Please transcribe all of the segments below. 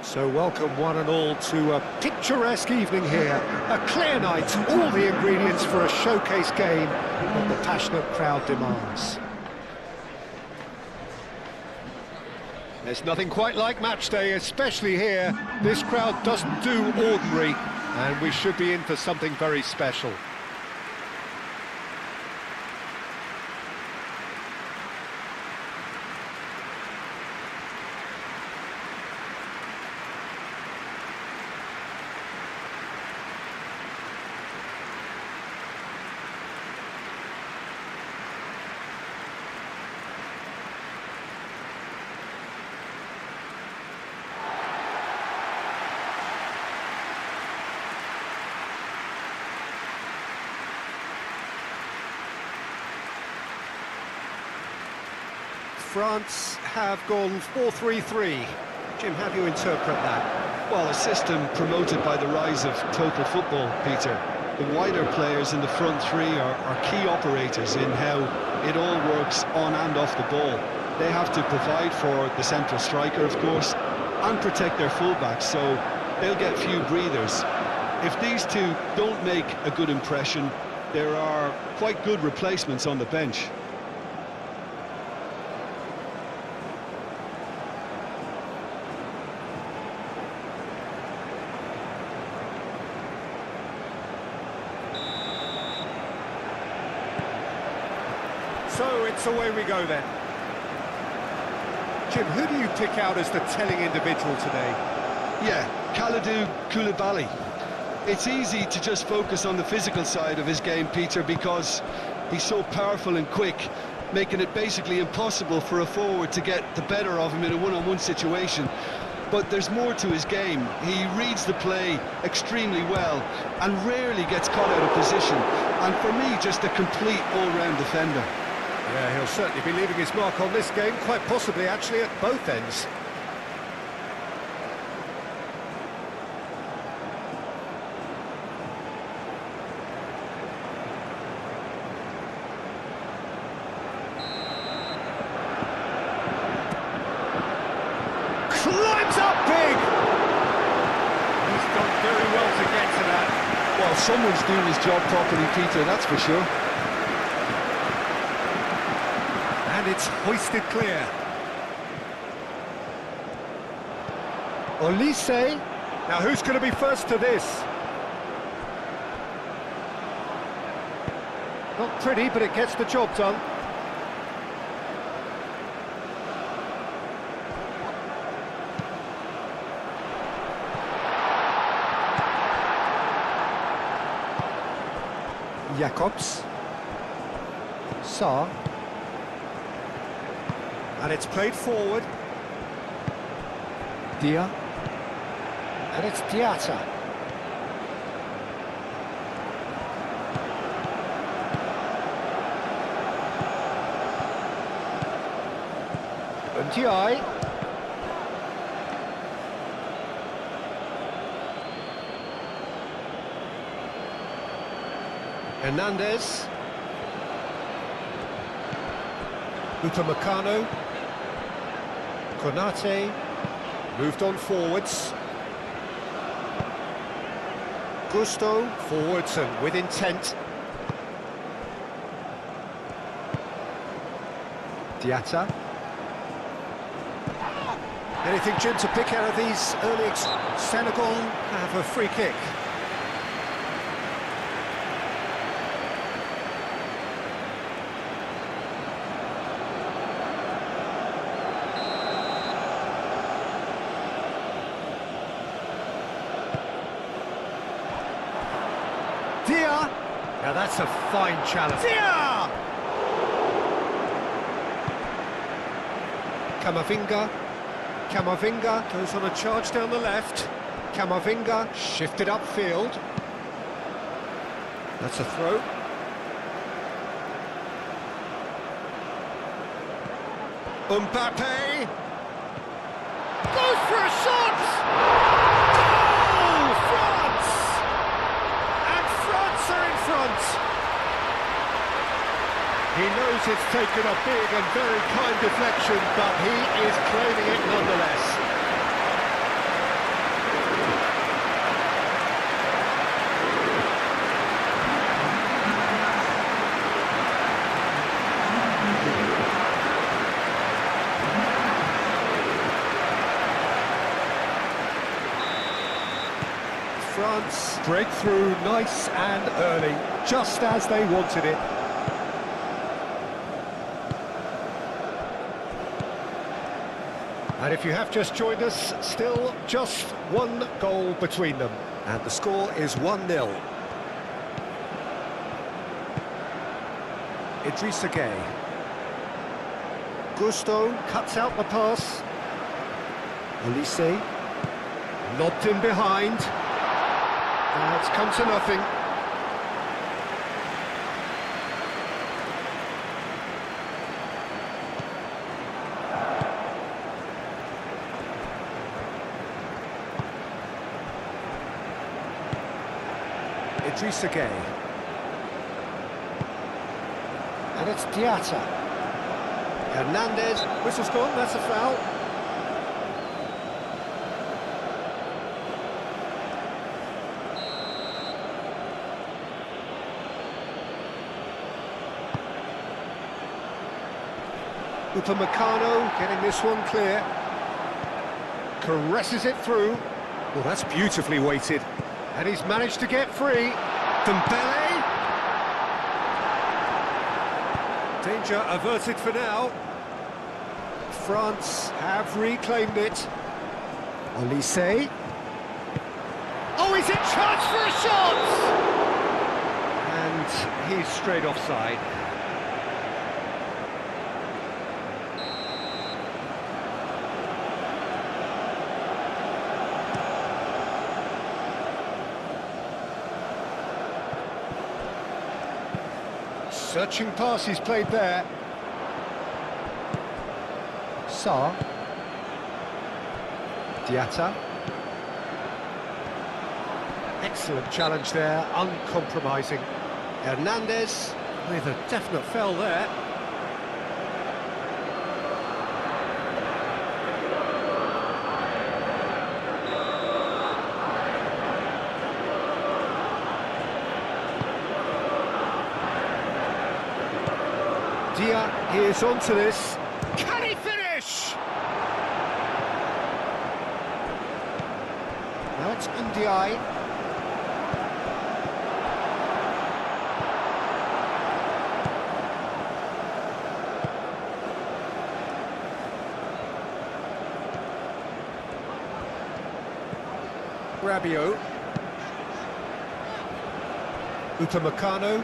So welcome one and all to a picturesque evening here. A clear night, all the ingredients for a showcase game that the passionate crowd demands. There's nothing quite like match day, especially here. This crowd doesn't do ordinary, and we should be in for something very special. France have gone 4-3-3. Jim, how do you interpret that? Well, a system promoted by the rise of total football, Peter. The wider players in the front three are key operators in how it all works on and off the ball. They have to provide for the central striker, of course, and protect their fullbacks, so they'll get few breathers. If these two don't make a good impression, there are quite good replacements on the bench. So it's away we go then. Jim, who do you pick out as the telling individual today? Yeah, Kalidou Koulibaly. It's easy to just focus on the physical side of his game, Peter, because he's so powerful and quick, making it basically impossible for a forward to get the better of him in a one-on-one situation. But there's more to his game. He reads the play extremely well and rarely gets caught out of position. And for me, just a complete all-round defender. Yeah, he'll certainly be leaving his mark on this game, quite possibly actually at both ends. Climbs up big! He's done very well to get to that. Well, someone's doing his job properly, Peter, that's for sure. And it's hoisted clear. Aise. Now who's going to be first to this? Not pretty, but it gets the job done. Jacobs. Saar. And it's played forward. Dia. And it's Diatta. And Aaye. Hernandez. Upamecano. Konate moved on forwards. Gusto forwards and with intent. Diatta. Anything, Jim, to pick out of these early? Senegal have a free kick. Tyyar! Now that's a fine challenge. Tyyar! Camavinga goes on a charge down the left. Camavinga shifted upfield. That's a throw. Mbappe goes for a shot! Goal! France! And France are in front. He knows it's taken a big and very kind deflection, but he is claiming it nonetheless. France break through nice and early, just as they wanted it. And if you have just joined us, still just one goal between them. And the score is 1-0. Idrissa Gueye. Gusto cuts out the pass. Aise. Lobbed in behind. Now it's come to nothing. Idrissa Gueye. And it's Diatta. Hernandez, whistle's gone, that's a foul. Upamecano getting this one clear. Caresses it through. Well, that's beautifully weighted. And he's managed to get free. Dembele. Danger averted for now. France have reclaimed it. Aise. Oh, is it chance for a shot? And he's straight offside. Searching pass he's played there. Saar. Diatta. Excellent challenge there, uncompromising. Hernandez with a definite foul there. Tyyar is onto this. Can he finish? Now it's Ndiaye. Rabiot. Upamecano.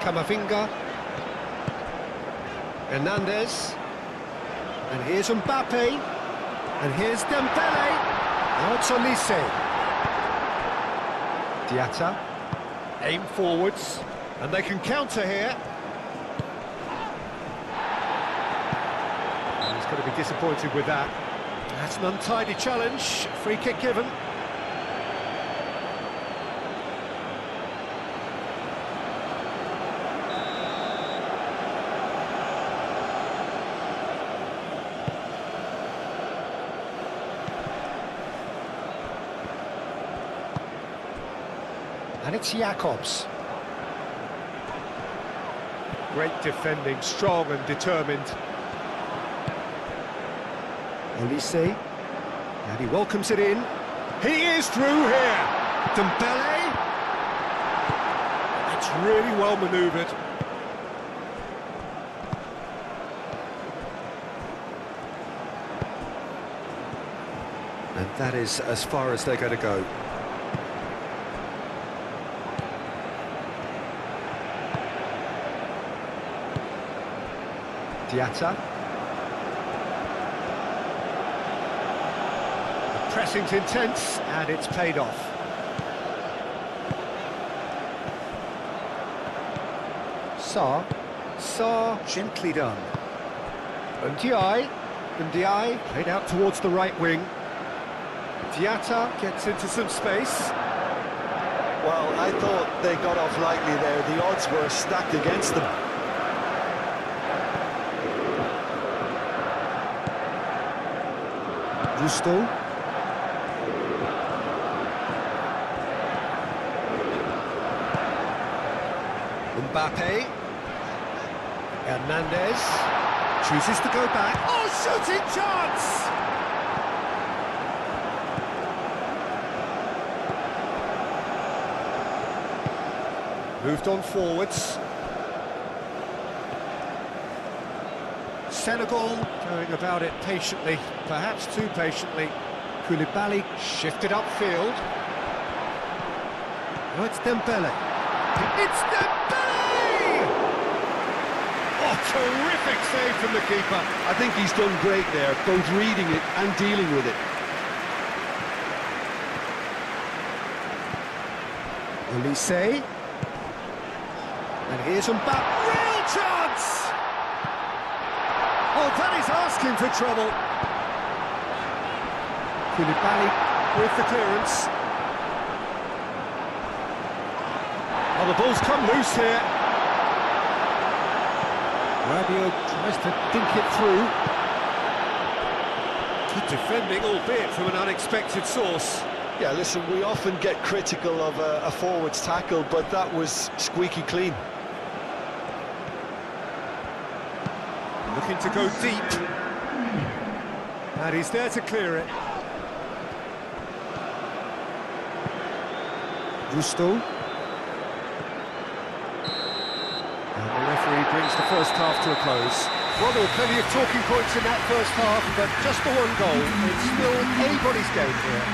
Camavinga. Hernandez, and here's Mbappe, and here's Dembele, now it's Aise. Diatta, aim forwards, and they can counter here. And he's going to be disappointed with that. That's an untidy challenge, free kick given. And it's Jakobs. Great defending, strong and determined. Aise, and he welcomes it in. He is through here. Dembele. That's really well manoeuvred. And that is as far as they're going to go. Diatta. The pressing's intense, and it's paid off. Saar, gently done. Ndiaye played out towards the right wing. Diatta gets into some space. Well, I thought they got off lightly there. The odds were stacked against them. Gusto. Mbappe. Hernandez chooses to go back. Oh, shooting chance! Moved on forwards. Senegal going about it patiently, perhaps too patiently. Koulibaly shifted upfield. Oh, it's Dembele. It's Dembele! Oh, terrific save from the keeper. I think he's done great there, both reading it and dealing with it. Aise. And here's Mbappe. Real chance! Oh, that is asking for trouble. Koulibaly with the clearance. Oh, the ball's come loose here. Rabiot tries to dink it through. Good defending, albeit from an unexpected source. Yeah, listen, we often get critical of a forward's tackle, but that was squeaky clean. Looking to go deep. And he's there to clear it. Gusto. And the referee brings the first half to a close. Well, there were plenty of talking points in that first half, but just the one goal. It's still anybody's game here.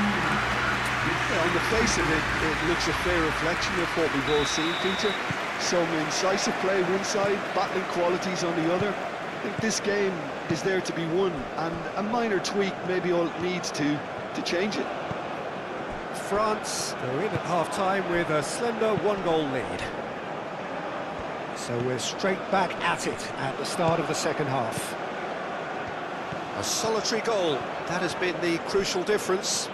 Yeah, on the face of it, it looks a fair reflection of what we've all seen, Peter. Some incisive play one side, battling qualities on the other. I think this game is there to be won, and a minor tweak maybe all it needs to change it. France go in at half-time with a slender one-goal lead. So we're straight back at it at the start of the second half. A solitary goal, that has been the crucial difference.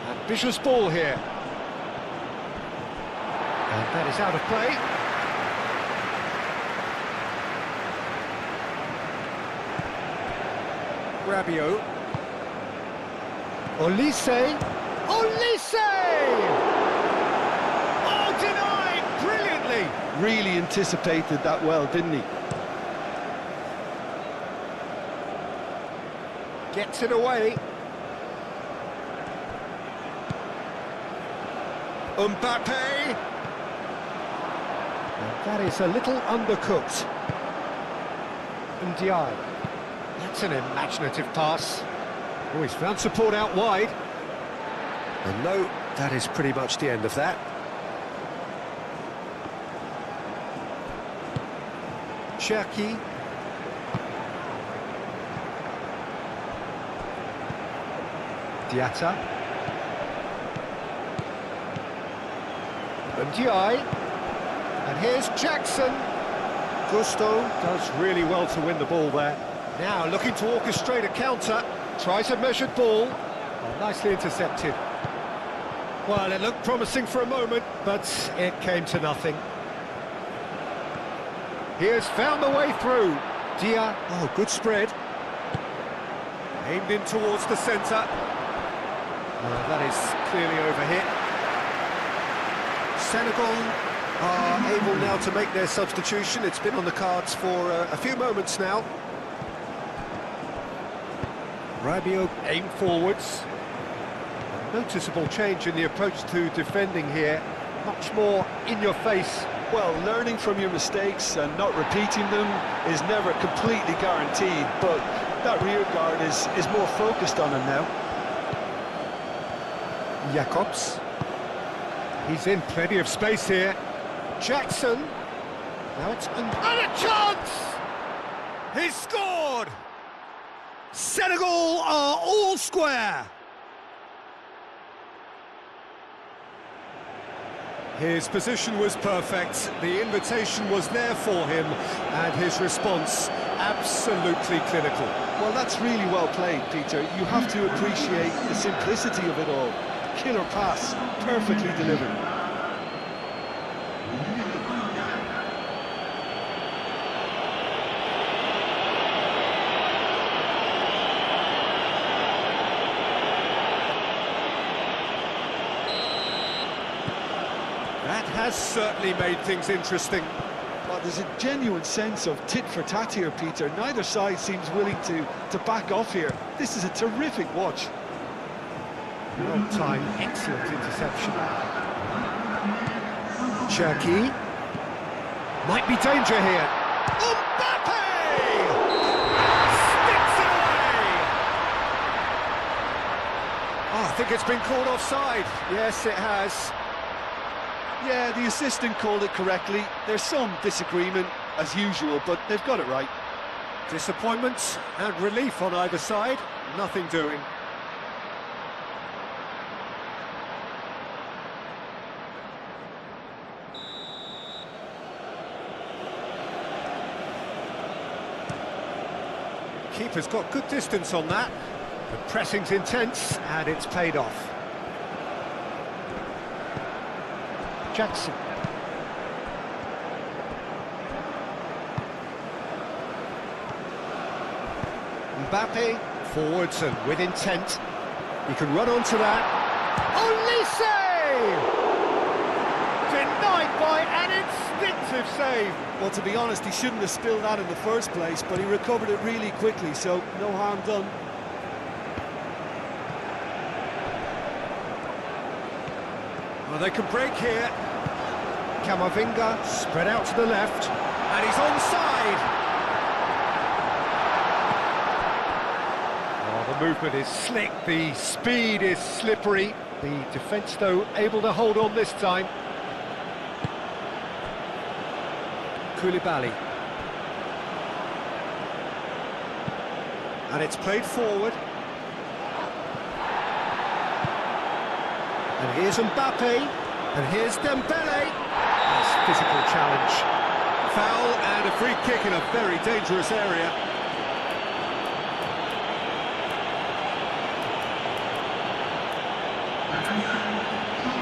Ambitious ball here. And that is out of play. Rabiot. Olise. Oh, denied brilliantly. Really anticipated that well, didn't he? Gets it away. Mbappe. And that is a little undercooked. And tyyar. That's an imaginative pass. Oh, he's found support out wide. And no, that is pretty much the end of that. Shaquib. Diatta. And tyyar. And here's Jackson. Gusto does really well to win the ball there. Now looking to orchestrate a counter. Tries a measured ball. Oh, nicely intercepted. Well, it looked promising for a moment, but it came to nothing. He has found the way through. Tyyar. Oh, good spread. Aimed in towards the centre. That is clearly overhit. Senegal are able now to make their substitution. It's been on the cards for a few moments now. Rabiot aimed forwards. A noticeable change in the approach to defending here. Much more in your face. Well, learning from your mistakes and not repeating them is never completely guaranteed, but that rear guard is more focused on him now. Jacobs. He's in plenty of space here. Jackson. Now it's and a chance! He's scored! Senegal are all square. His position was perfect, the invitation was there for him, and his response absolutely clinical. Well, that's really well played, Peter. You have to appreciate the simplicity of it all. Killer pass, perfectly delivered. That has certainly made things interesting. Well, there's a genuine sense of tit-for-tat here, Peter. Neither side seems willing to back off here. This is a terrific watch. Well timed, excellent interception. Shaquib. Might be danger here. Mbappe! Sticks it away! Oh, I think it's been called offside. Yes, it has. Yeah, the assistant called it correctly. There's some disagreement, as usual, but they've got it right. Disappointment and relief on either side. Nothing doing. Keeper's got good distance on that. The pressing's intense and it's paid off. Jackson. Mbappe, forwards and with intent. He can run onto that. Aise! Denied by an instinctive save. Well, to be honest, he shouldn't have spilled that in the first place, but he recovered it really quickly, so no harm done. Well, they can break here. Camavinga spread out to the left, and he's onside. Oh, the movement is slick, the speed is slippery. The defence, though, able to hold on this time. Koulibaly. And it's played forward. And here's Mbappe. And here's Dembele. Nice physical challenge. Foul and a free kick in a very dangerous area.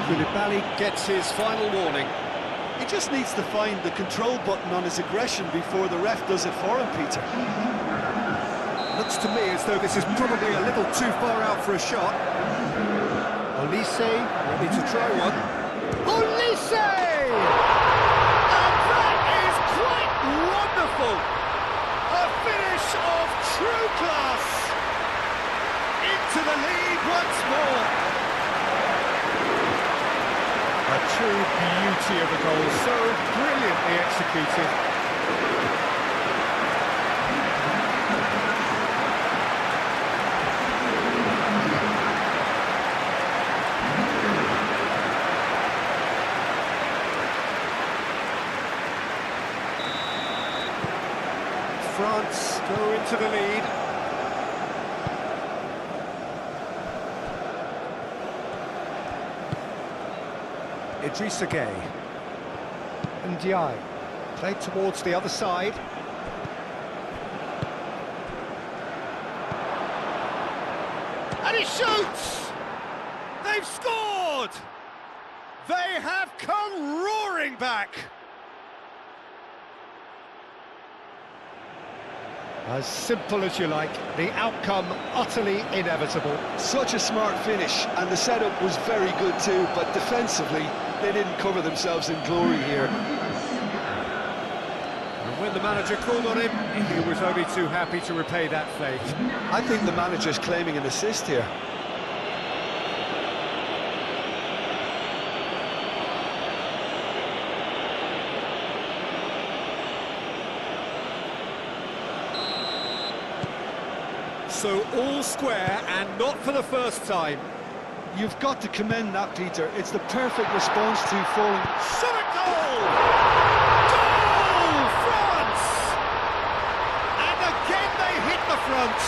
Koulibaly gets his final warning. He just needs to find the control button on his aggression before the ref does it for him, Peter. Looks to me as though this is probably a little too far out for a shot. Aise, ready to try one. Aise! And that is quite wonderful! A finish of true class! Into the lead once more! A true beauty of a goal, so brilliantly executed. France go into the lead. Idrissa Gueye. And tyyar. Played towards the other side. And he shoots! They've scored! They have come roaring back! As simple as you like, the outcome utterly inevitable. Such a smart finish, and the setup was very good too, but defensively, they didn't cover themselves in glory here. And when the manager called on him, he was only too happy to repay that faith. I think the manager's claiming an assist here. So all square, and not for the first time. You've got to commend that, Peter. It's the perfect response to falling. Shot a goal! Goal! France! And again they hit the front.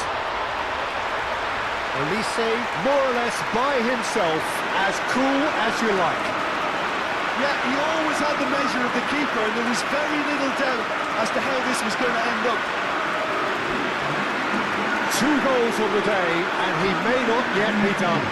Aise, more or less by himself, as cool as you like. Yeah, he always had the measure of the keeper, and there was very little doubt as to how this was going to end up. 2 goals on the day, and he may not yet be done.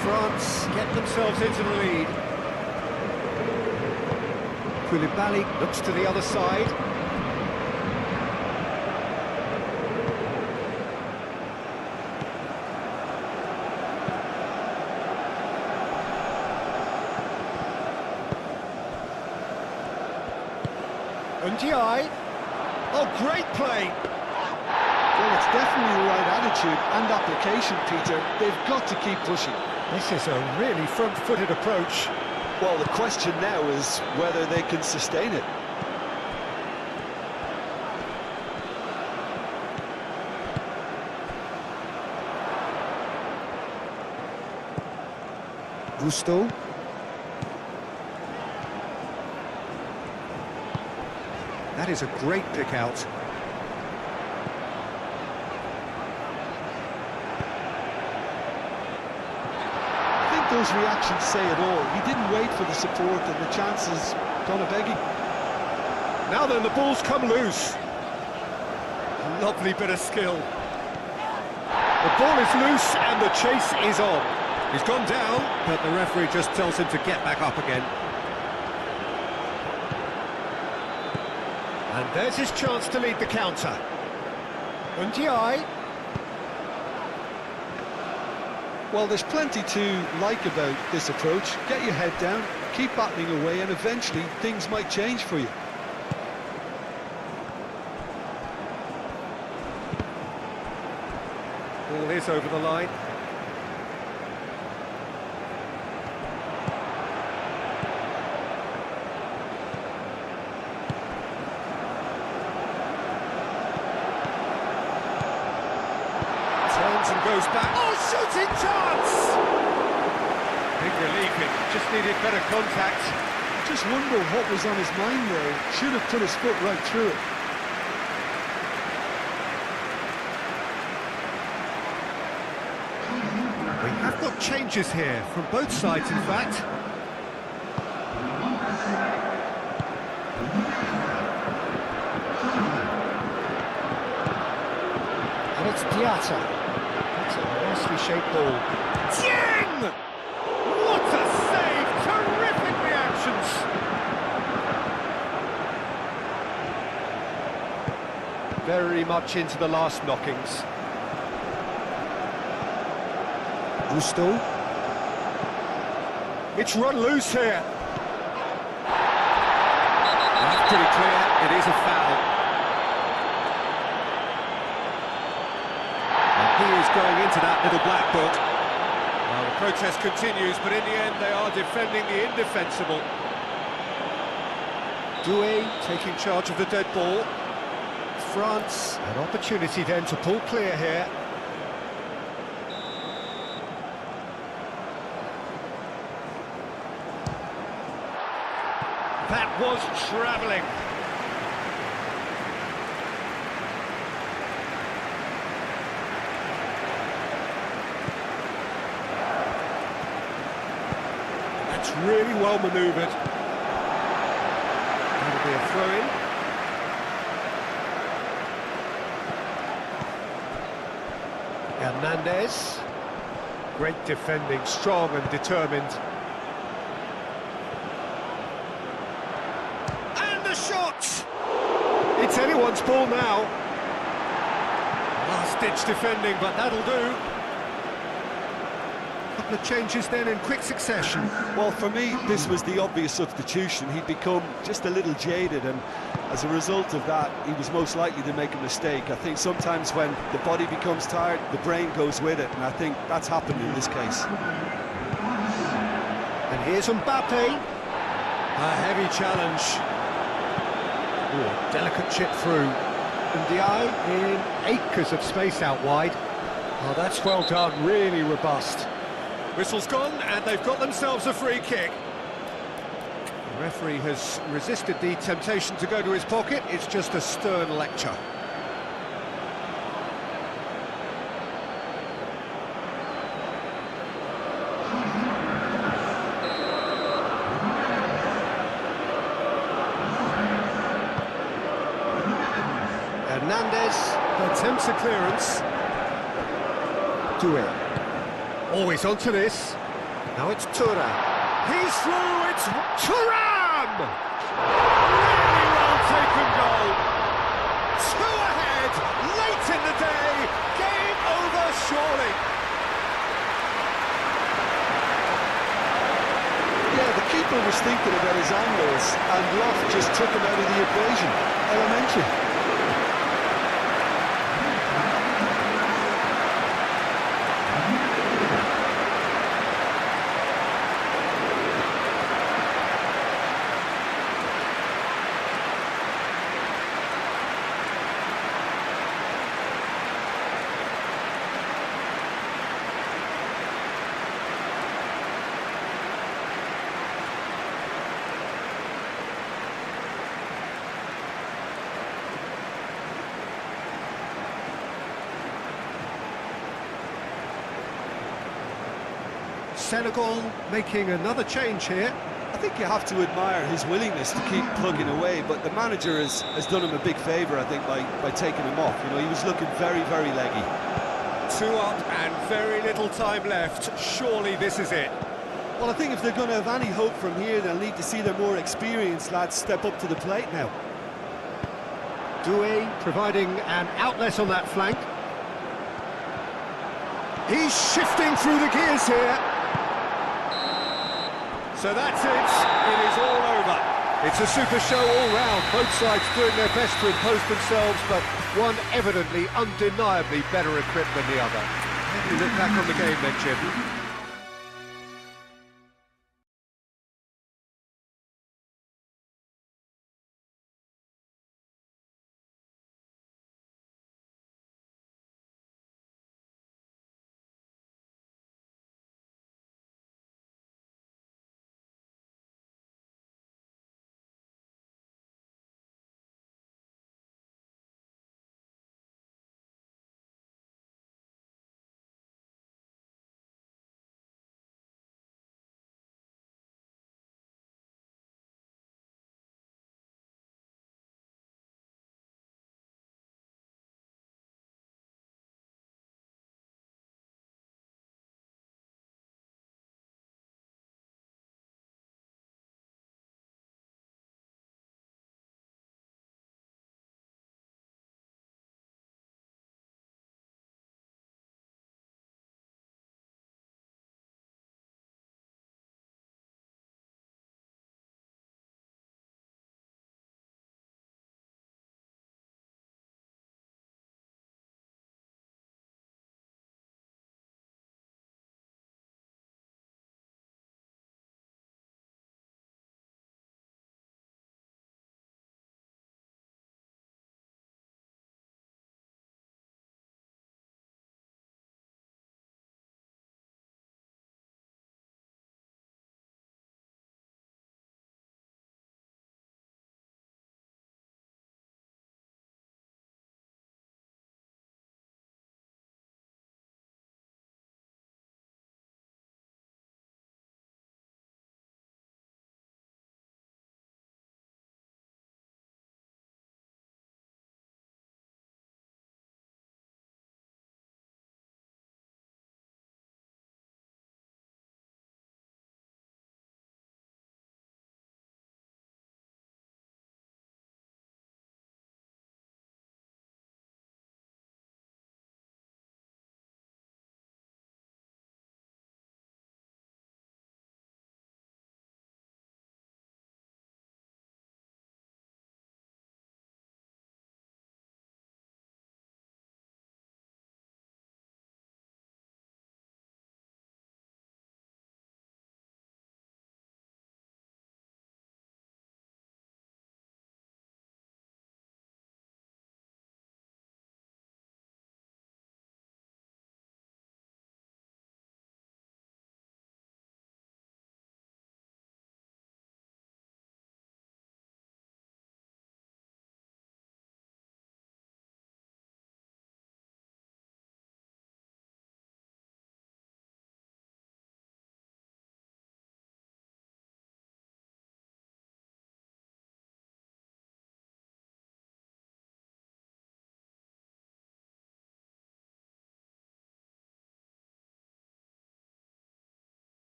France get themselves into the lead. Koulibaly looks to the other side. Ndiaye. Oh, great play. Well, it's definitely the right attitude and application, Peter. They've got to keep pushing. This is a really front-footed approach. Well, the question now is whether they can sustain it. Gusto. That is a great pick out. I think those reactions say it all. He didn't wait for the support and the chances gone a begging. Now then, the ball's come loose. Lovely bit of skill. The ball is loose and the chase is on. He's gone down, but the referee just tells him to get back up again. And there's his chance to lead the counter. Ndiaye. Well, there's plenty to like about this approach. Get your head down, keep battling away, and eventually things might change for you. Ball is over the line. Turns and goes back. Oh, shooting chance! Big relief, it just needed better contact. I just wonder what was on his mind there. Should have put his foot right through it. We have got changes here, from both sides in fact. And it's Diatta. That's a nicely shaped ball. Ding! What a save! Terrific reactions! Very much into the last knockings. Gusto. It's run loose here. That's pretty clear. It is a foul. And he is going into that little black book. Well, the protest continues, but in the end they are defending the indefensible. Doué taking charge of the dead ball. France, an opportunity then to pull clear here. That was travelling. That's really well manoeuvred. That'll be a throw-in. Hernandez. Great defending, strong and determined. Shot! It's anyone's ball now. Last-ditch defending, but that'll do. Couple of changes then in quick succession. Well, for me, this was the obvious substitution. He'd become just a little jaded, and as a result of that, he was most likely to make a mistake. I think sometimes when the body becomes tired, the brain goes with it, and I think that's happened in this case. And here's Mbappe. A heavy challenge. Ooh, a delicate chip through. Ndiaye in acres of space out wide. Oh, that's well done, really robust. Whistle's gone, and they've got themselves a free kick. The referee has resisted the temptation to go to his pocket. It's just a stern lecture. Hernandez attempts a clearance. Doué. Always onto this. Now it's Tura. He's through, it's Thuram! Really well taken goal. 2 ahead, late in the day. Game over, surely. Yeah, the keeper keeper was thinking about his angles, and Loft just took him out of the equation. Elementary. Senegal making another change here. I think you have to admire his willingness to keep plugging away, but the manager has done him a big favour, I think, by taking him off. You know, he was looking very, very leggy. 2 up and very little time left. Surely this is it. Well, I think if they're going to have any hope from here, they'll need to see their more experienced lads step up to the plate now. Doué providing an outlet on that flank. He's shifting through the gears here. So that's it. It is all over. It's a super show all round. Both sides doing their best to impose themselves, but one evidently, undeniably better equipped than the other. How do you look back on the game then, Jim?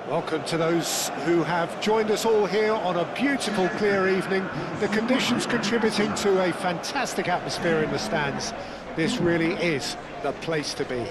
Welcome to those who have joined us all here on a beautiful, clear evening. The conditions contributing to a fantastic atmosphere in the stands. This really is the place to be.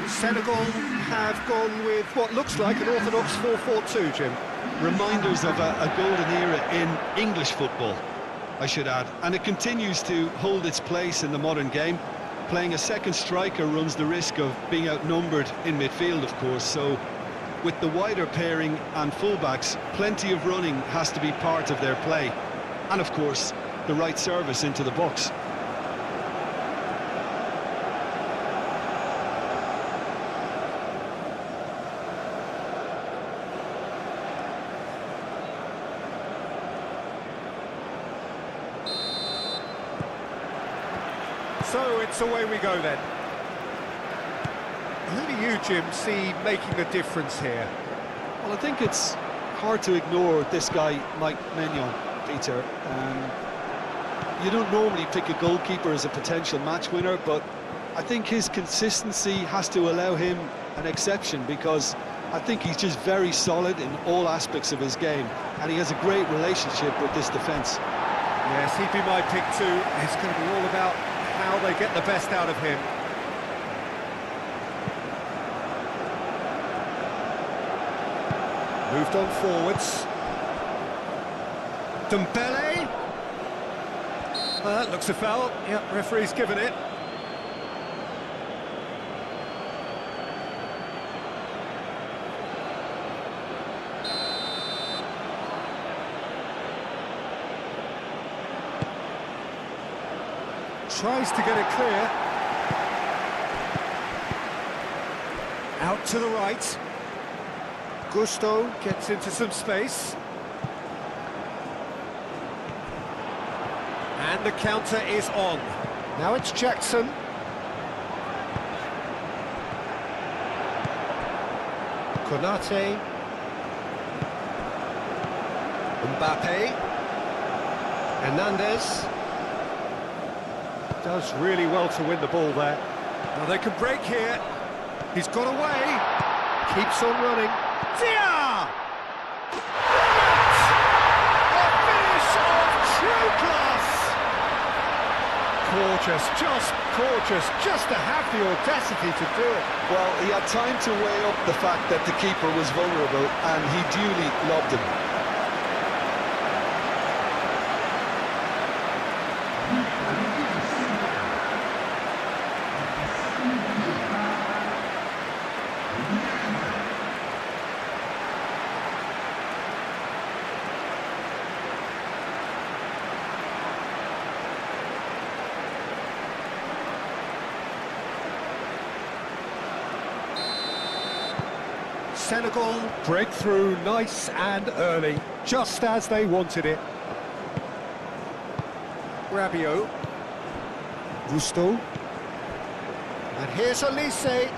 Senegal have gone with what looks like an orthodox 4-4-2, Jim. Reminders of a golden era in English football, I should add. And it continues to hold its place in the modern game. Playing a second striker runs the risk of being outnumbered in midfield, of course. So with the wider pairing and fullbacks, plenty of running has to be part of their play. And of course, the right service into the box. So it's away we go then. Who do you, Jim, see making the difference here? Well, I think it's hard to ignore this guy, Mike Maignan, Peter. You don't normally pick a goalkeeper as a potential match winner, but I think his consistency has to allow him an exception, because I think he's just very solid in all aspects of his game, and he has a great relationship with this defence. Yes, he'd be my pick too. It's going to be all about how they get the best out of him. Moved on forwards. Dembele. Looks a foul. Yep, referee's given it. Tries to get it clear. Out to the right. Gusto gets into some space. And the counter is on. Now it's Jackson. Konate. Mbappe. Hernandez. Does really well to win the ball there. Now they can break here. He's got away. Keeps on running. Tyyar! A finish of true class! Gorgeous, just gorgeous, just to have the audacity to do it. Well, he had time to weigh up the fact that the keeper was vulnerable, and he duly lobbed him. Senegal break through nice and early, just as they wanted it. Rabiot. Gusto. And here's Aise.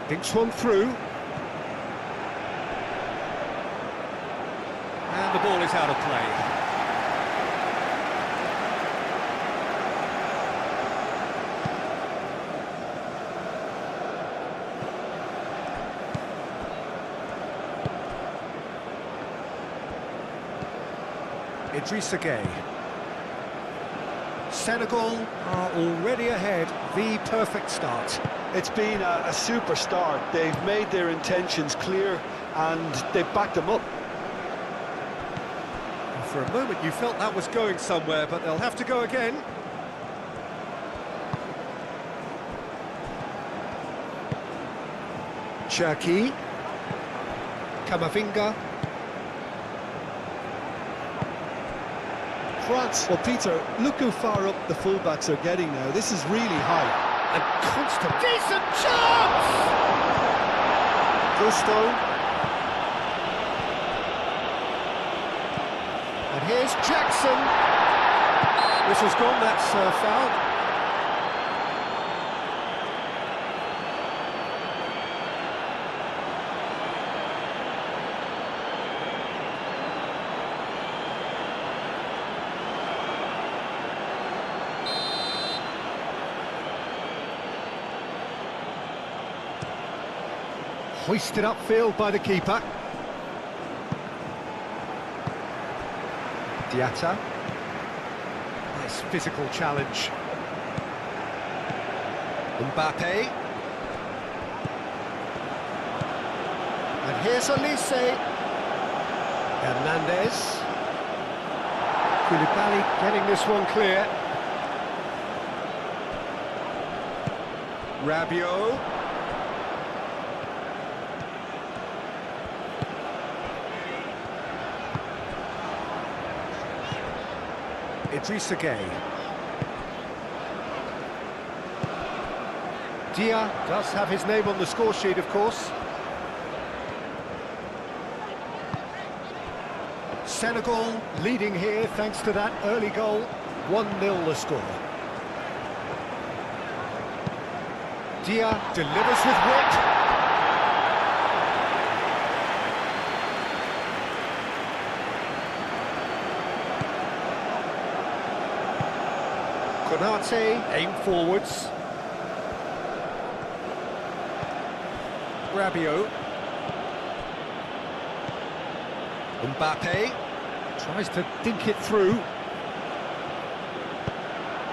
Thinks one through. And the ball is out of play. Idrissa Gueye. Senegal are already ahead, the perfect start. It's been a super start. They've made their intentions clear and they've backed them up. And for a moment you felt that was going somewhere, but they'll have to go again. Shaquib. Camavinga. France, well, Peter, look how far up the fullbacks are getting now. This is really high. And constant. Decent chance! Gusto. And here's Jackson. This has gone, that's foul. Hoisted upfield by the keeper. Diatta. Nice physical challenge. Mbappe. And here's Aise. Hernandez. Koulibaly getting this one clear. Rabiot. Idrissa Gueye. Tyyar does have his name on the score sheet, of course. Senegal leading here thanks to that early goal. 1-0 the score. Tyyar delivers with wit. Karte, aim forwards. Rabiot. Mbappe tries to dink it through.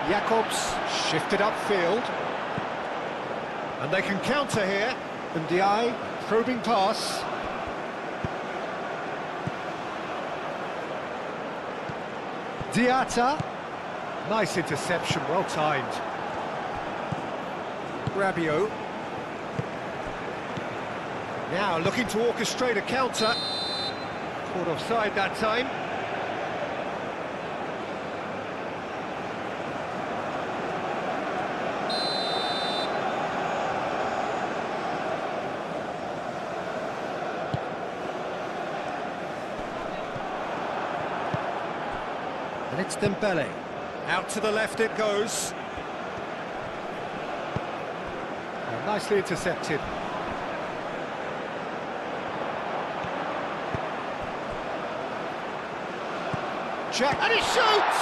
Jacobs shifted upfield. And they can counter here. Ndiaye, probing pass. Diatta. Nice interception, well timed. Rabiot. Now looking to orchestrate a counter. Caught offside that time. And it's Dembele. Out to the left it goes. Oh, nicely intercepted. Jack, and he shoots!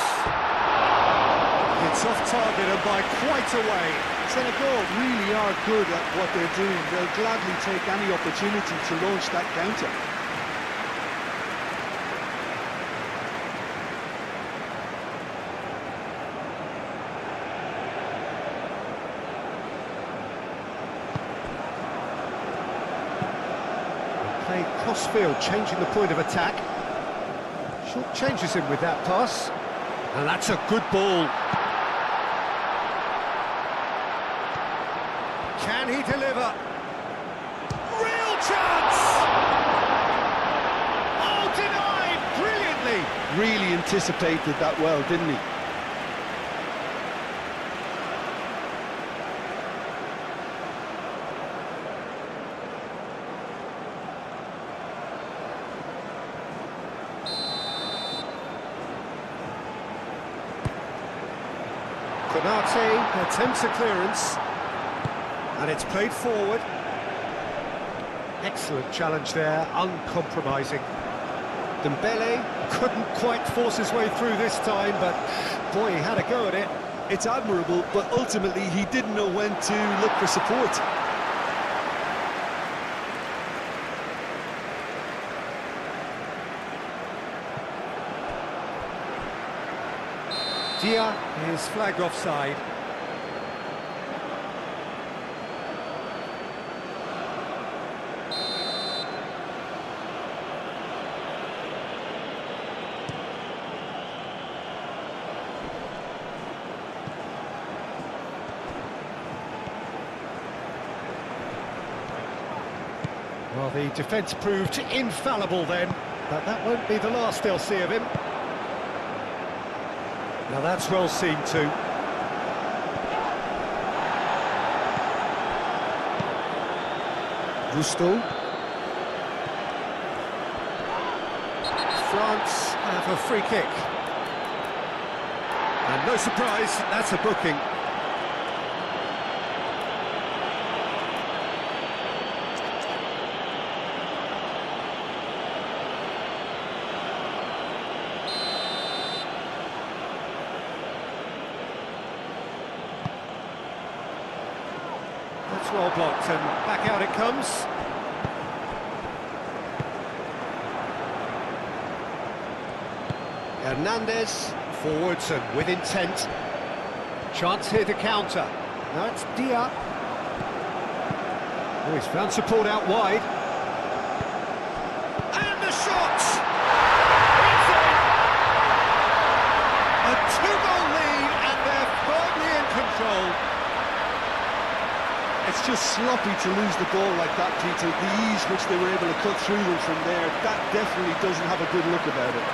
It's off target and by quite a way. Senegal really are good at what they're doing. They'll gladly take any opportunity to launch that counter. Play cross-field, changing the point of attack. Short changes him with that pass. And that's a good ball. Can he deliver? Real chance! Oh, denied brilliantly! Really anticipated that well, didn't he? Konate attempts a clearance, and it's played forward. Excellent challenge there, uncompromising. Dembele couldn't quite force his way through this time, but boy, he had a go at it. It's admirable, but ultimately he didn't know when to look for support. Tyyar is flagged offside. Well, the defence proved infallible then, but that won't be the last they'll see of him. Now that's well seen too. Gusto. France have a free kick. And no surprise, that's a booking. That's well blocked, and back out it comes. Hernandez, forwards and with intent. Chance here to counter. Now it's tyyar. Oh, he's found support out wide. And the shot! It's in! A two-goal lead, and they're firmly in control. It's just sloppy to lose the ball like that, Peter. The ease which they were able to cut through them from there, that definitely doesn't have a good look about it.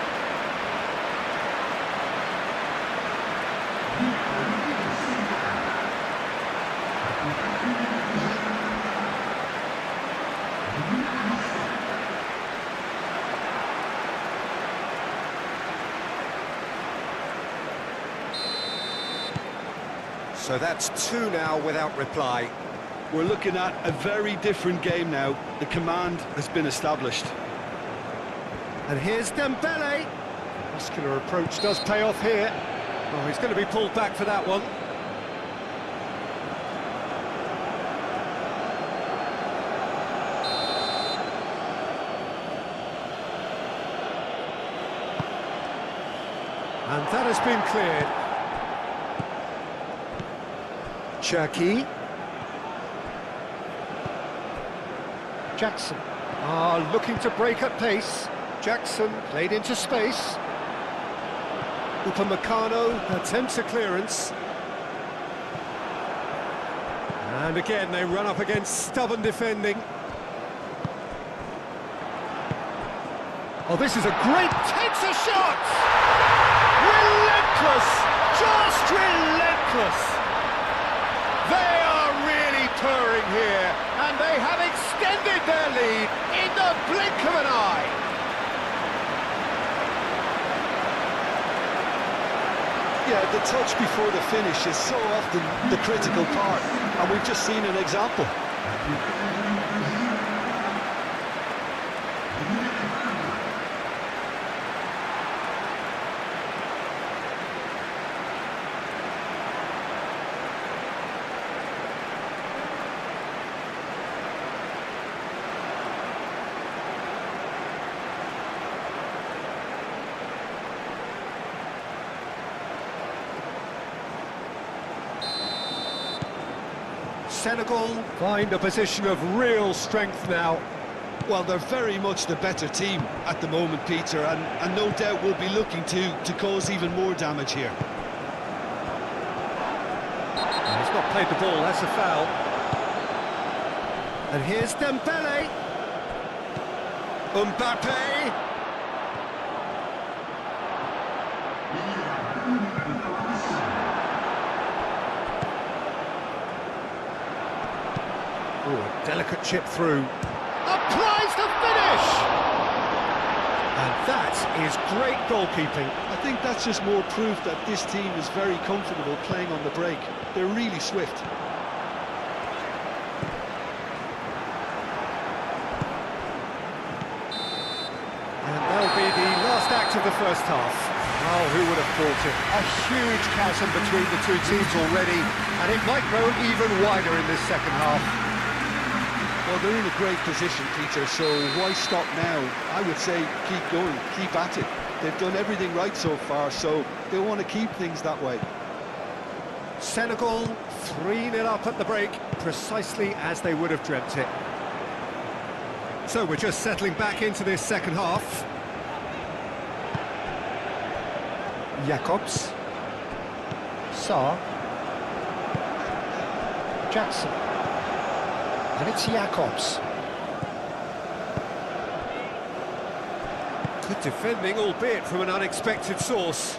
So that's two now without reply. We're looking at a very different game now. The command has been established. And here's Dembele. Muscular approach does pay off here. Oh, he's going to be pulled back for that one. And that has been cleared. Shaquib. Jackson. Looking to break at pace. Jackson played into space. Upamecano attempts a clearance. And again they run up against stubborn defending. Oh, this is a great... takes a shot! Relentless! Just relentless! They are really purring here, and they have extended their lead in the blink of an eye. Yeah, the touch before the finish is so often the critical part, and we've just seen an example. Senegal find a position of real strength now. Well, they're very much the better team at the moment, Peter, and no doubt will be looking to cause even more damage here. He's not played the ball, that's a foul. And here's Dembele. Mbappe. Oh, a delicate chip through. Applies the finish! And that is great goalkeeping. I think that's just more proof that this team is very comfortable playing on the break. They're really swift. And that'll be the last act of the first half. Oh, who would have thought it? A huge chasm between the two teams already, and it might grow even wider in this second half. Well, they're in a great position, Peter, so why stop now? I would say keep going, keep at it. They've done everything right so far, so they want to keep things that way. Senegal 3-0 up at the break, precisely as they would have dreamt it. So we're just settling back into this second half. Jacobs. Saar. Jackson. And it's Jacobs. Good defending, albeit from an unexpected source.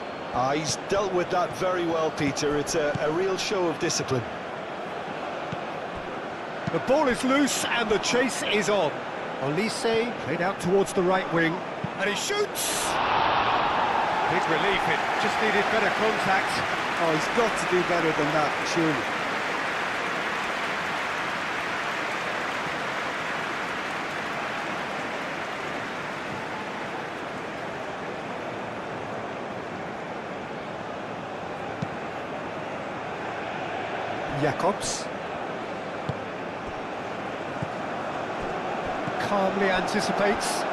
He's dealt with that very well, Peter. It's a real show of discipline. The ball is loose and the chase is on. Aise played out towards the right wing, and he shoots! Big relief, it just needed better contact. Oh, he's got to do better than that, surely. Jacobs calmly anticipates.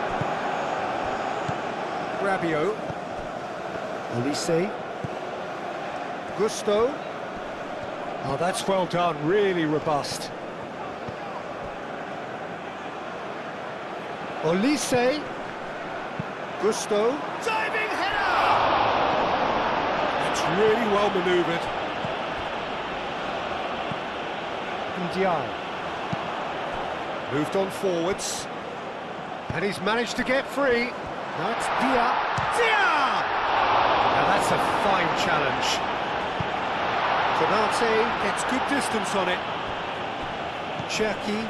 Rabiot. Aise. Gusto. Oh, that's well done, really robust. Aise. Gusto. Diving header! That's really well manoeuvred. Tyyar. Moved on forwards. And he's managed to get free. That's tyyar. Tyyar! Now that's a fine challenge. Karte gets good distance on it. Shaquib.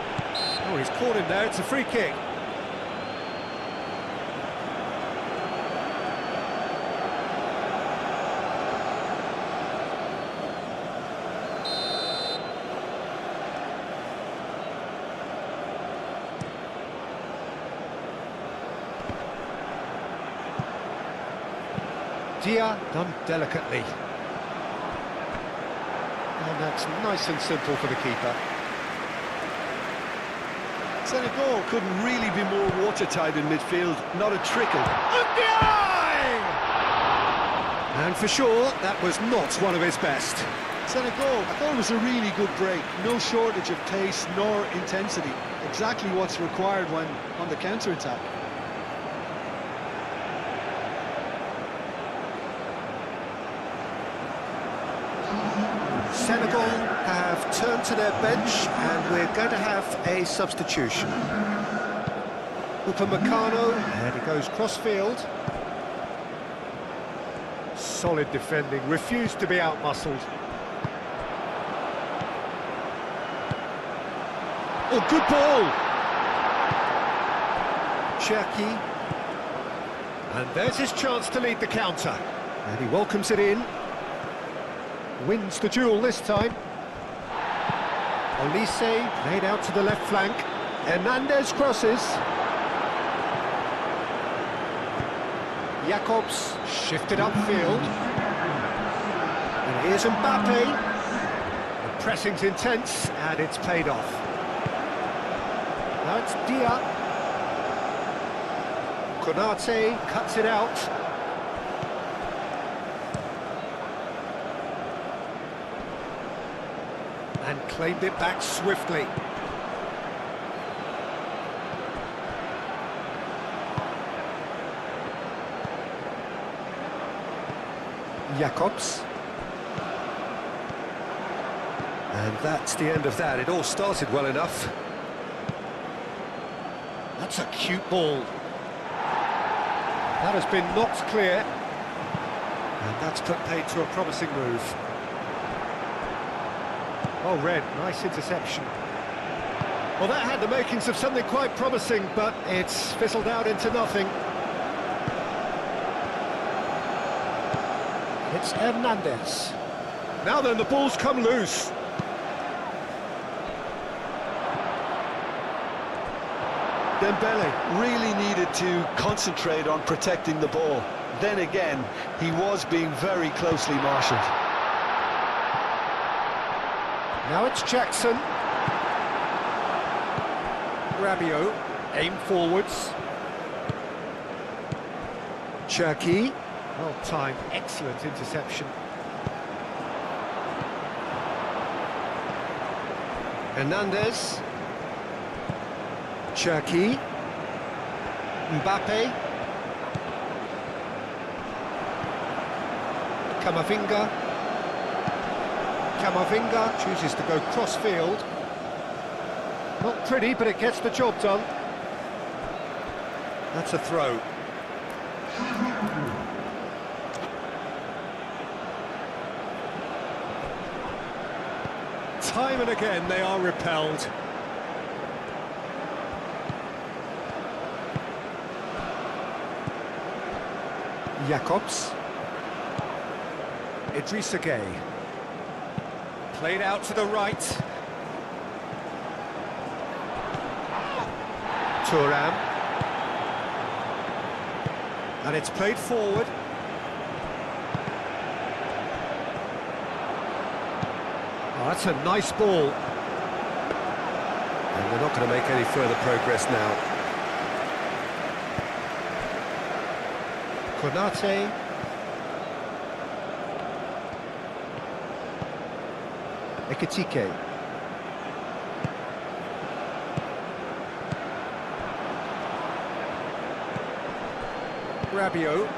Oh, he's caught him there. It's a free kick. Tyyar done delicately. And that's nice and simple for the keeper. Senegal couldn't really be more watertight in midfield, not a trickle. And for sure, that was not one of his best. Senegal, I thought it was a really good break. No shortage of pace nor intensity. Exactly what's required when on the counter-attack. Senegal have turned to their bench and we're going to have a substitution. Upamecano, and he goes cross-field. Solid defending, refused to be outmuscled. Oh, good ball! Shaquib. And there's his chance to lead the counter. And he welcomes it in. Wins the duel this time. Aise played out to the left flank. Hernandez crosses. Jacobs shifted upfield. And here's Mbappe. The pressing's intense and it's paid off. Now it's tyyar. Konate cuts it out. And claimed it back swiftly. Jacobs. And that's the end of that. It all started well enough. That's a cute ball. That has been knocked clear. And that's put paid to a promising move. Oh, Red, nice interception. Well, that had the makings of something quite promising, but it's fizzled out into nothing. It's Hernandez. Now then, the ball's come loose. Dembele really needed to concentrate on protecting the ball. Then again, he was being very closely marshalled. Now it's Jackson. Rabiot, aim forwards. Shaquib, well timed, excellent interception. Hernandez. Shaquib. Mbappe. Camavinga chooses to go cross-field. Not pretty, but it gets the job done. That's a throw. Time and again they are repelled. Jacobs. Idrissa Gueye. Played out to the right. Thuram. And it's played forward. Oh, that's a nice ball. And they're not going to make any further progress now. Konate. Ekitike. Rabiot.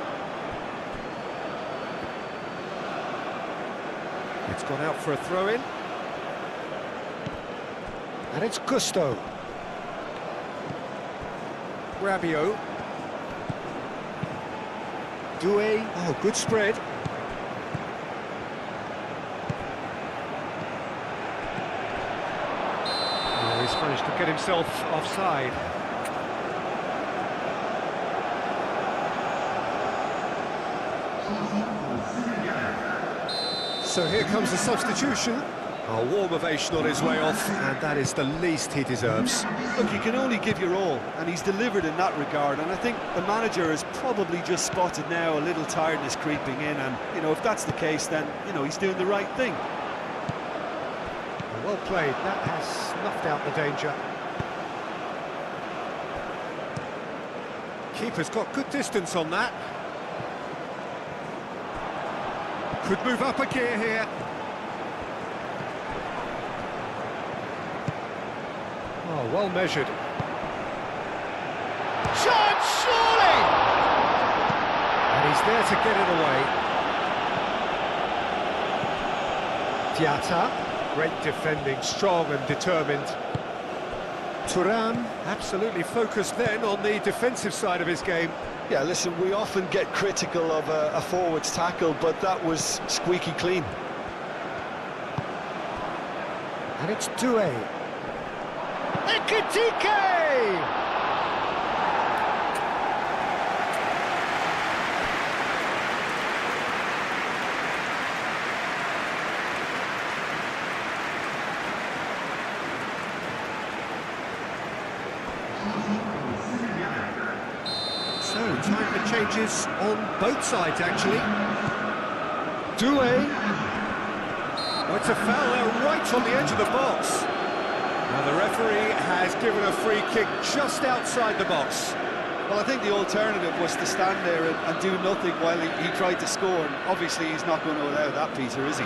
It's gone out for a throw-in. And it's Gusto. Rabiot. Doué. Oh, good spread. Oh, he's managed to get himself offside. So here comes the substitution. A warm ovation on his way off, and that is the least he deserves. Look, you can only give your all, and he's delivered in that regard, and I think the manager has probably just spotted now a little tiredness creeping in, and, you know, if that's the case, then, you know, he's doing the right thing. Well played, that has snuffed out the danger. Keeper's got good distance on that. Could move up a gear here. Oh, well measured. Shot, surely! And he's there to get it away. Diatta, great defending, strong and determined. Thuram, absolutely focused then on the defensive side of his game. Yeah, listen, we often get critical of a forward's tackle, but that was squeaky clean. And it's Doué. Ekitike! So, time for changes on both sides, actually. Doué. Oh, it's a foul there right on the edge of the box. Now the referee has given a free kick just outside the box. Well, I think the alternative was to stand there and do nothing while he tried to score, and obviously he's not going to allow that, Peter, is he?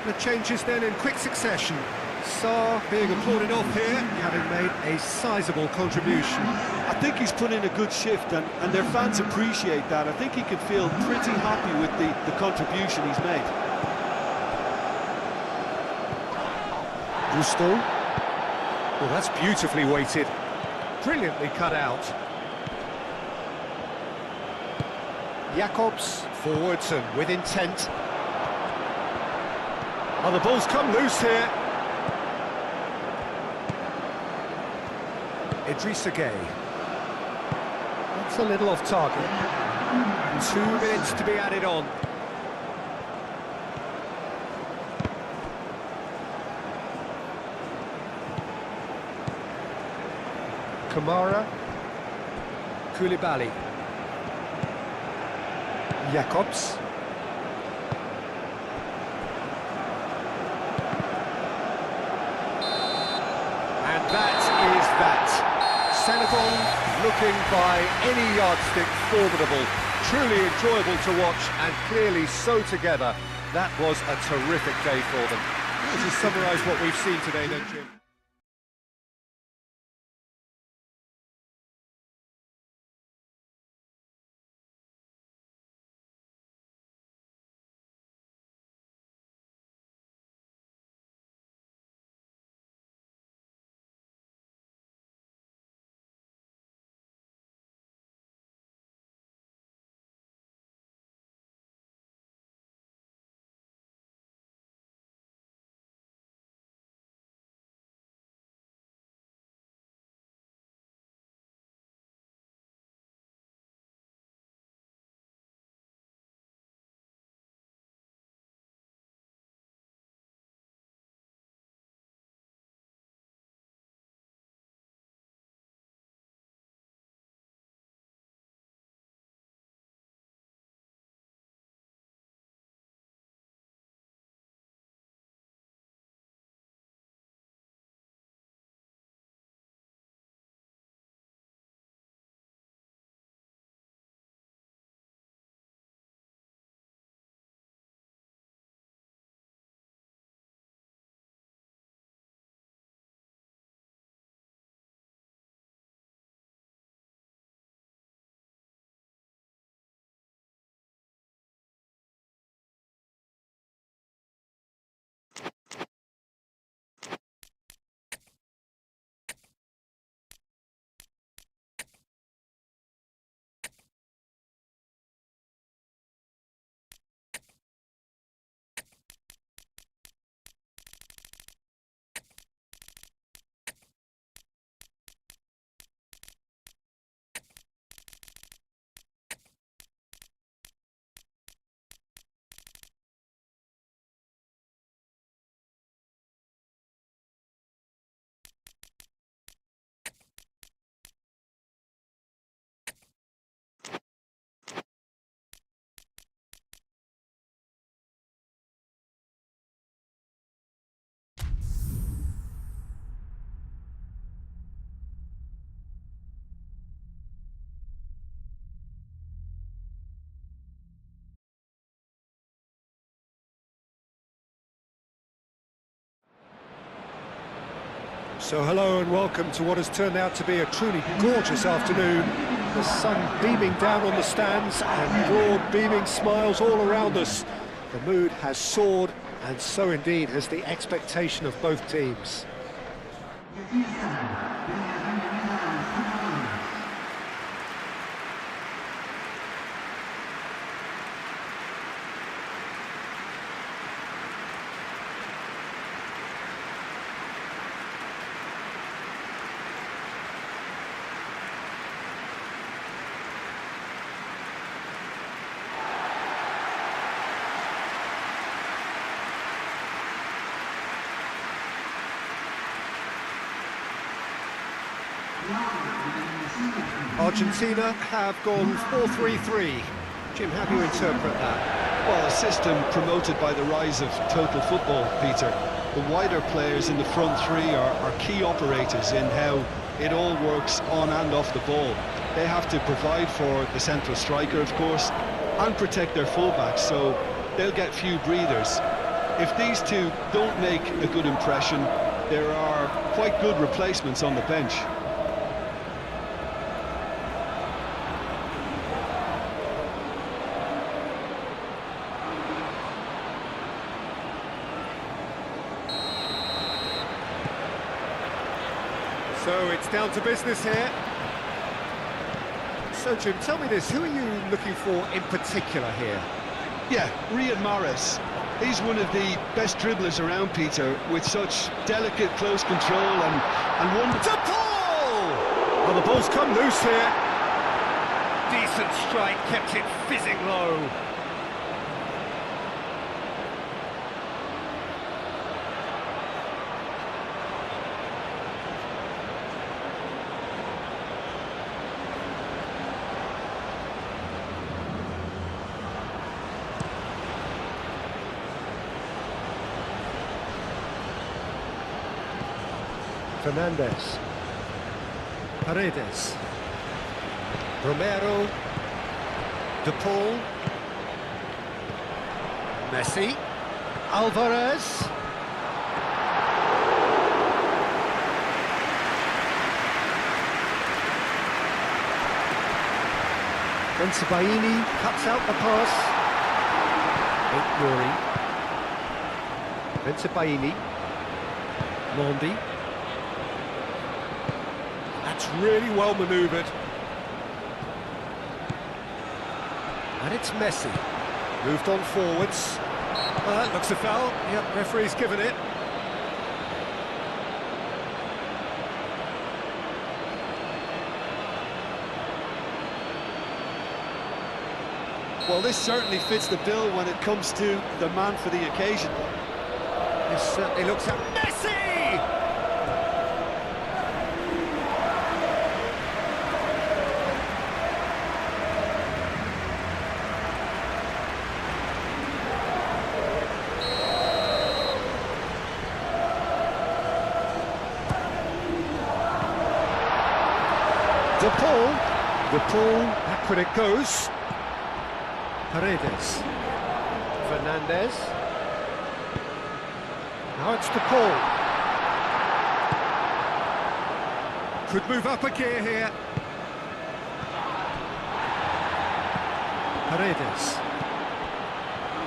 The changes then in quick succession. Sarr being applauded off here, having made a sizable contribution. I think he's put in a good shift, and their fans appreciate that. I think he can feel pretty happy with the contribution he's made. Gusto. Well, that's beautifully weighted. Brilliantly cut out. Jacobs forwards and with intent. Oh, the ball's come loose here. Idrissa Gueye. That's a little off target. 2 minutes to be added on. Kamara. Koulibaly. Jacobs. That is that. Senegal looking by any yardstick formidable. Truly enjoyable to watch and clearly so together. That was a terrific day for them. To summarise what we've seen today then, Jim. So hello and welcome to what has turned out to be a truly gorgeous afternoon. The sun beaming down on the stands and broad beaming smiles all around us. The mood has soared, and so indeed has the expectation of both teams. Argentina have gone 4-3-3. Jim, how do you interpret that? Well, a system promoted by the rise of total football, Peter. The wider players in the front three are key operators in how it all works on and off the ball. They have to provide for the central striker, of course, and protect their fullbacks, so they'll get few breathers. If these two don't make a good impression, there are quite good replacements on the bench. So it's down to business here. So Jim, tell me this, who are you looking for in particular here? Yeah, Riyad Mahrez. He's one of the best dribblers around, Peter, with such delicate, close control and one... To Paul! Well, the ball's come loose here. Decent strike, kept it fizzing low. Fernandez, Paredes, Romero, De Paul, Messi, Alvarez. Bensebaini cuts out the pass. Nuri. Bensebaini. Mondi. That's really well manoeuvred. And it's Messi. Moved on forwards. That looks a foul. Yep, referee's given it. Well, this certainly fits the bill when it comes to the man for the occasion. This certainly looks at Messi! De Paul, back when it goes. Paredes. Fernandez. Now it's De Paul. Could move up a gear here. Paredes.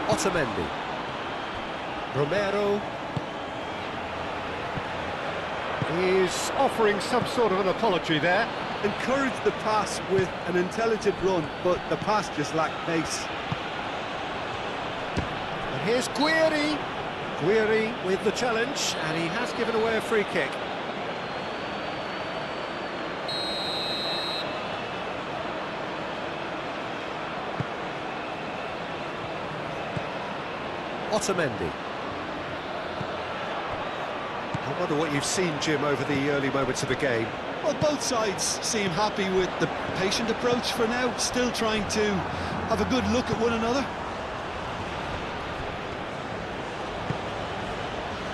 Otamendi. Romero. He's offering some sort of an apology there. Encouraged the pass with an intelligent run, but the pass just lacked pace. And here's Guyz. Guyz with the challenge, and he has given away a free kick. Otamendi. I wonder what you've seen, Jim, over the early moments of the game. Well, both sides seem happy with the patient approach for now, still trying to have a good look at one another.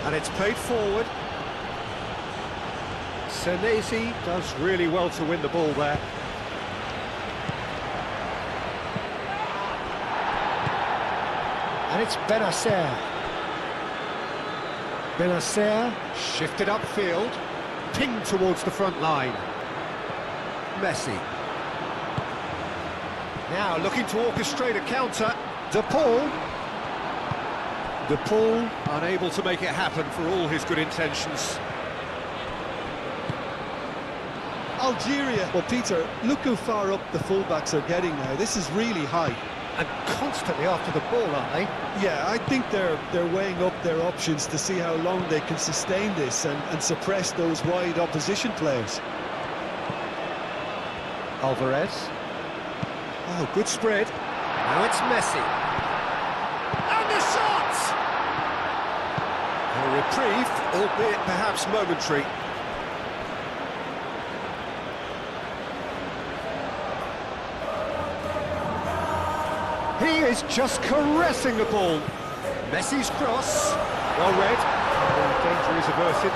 And it's played forward. Senesi does really well to win the ball there. And it's Benacer. Benacer shifted upfield. pinged towards the front line. Messi. Now looking to orchestrate a counter. De Paul. De Paul unable to make it happen for all his good intentions. Algeria. Well, Peter, look how far up the fullbacks are getting now. This is really high. And constantly after the ball, aren't they? Yeah, I think they're weighing up their options to see how long they can sustain this and suppress those wide opposition players. Alvarez. Oh, good spread. Now it's Messi. And the shot! A reprieve, albeit perhaps momentary. He is just caressing the ball. Messi's cross. Well read. Oh, danger is averted.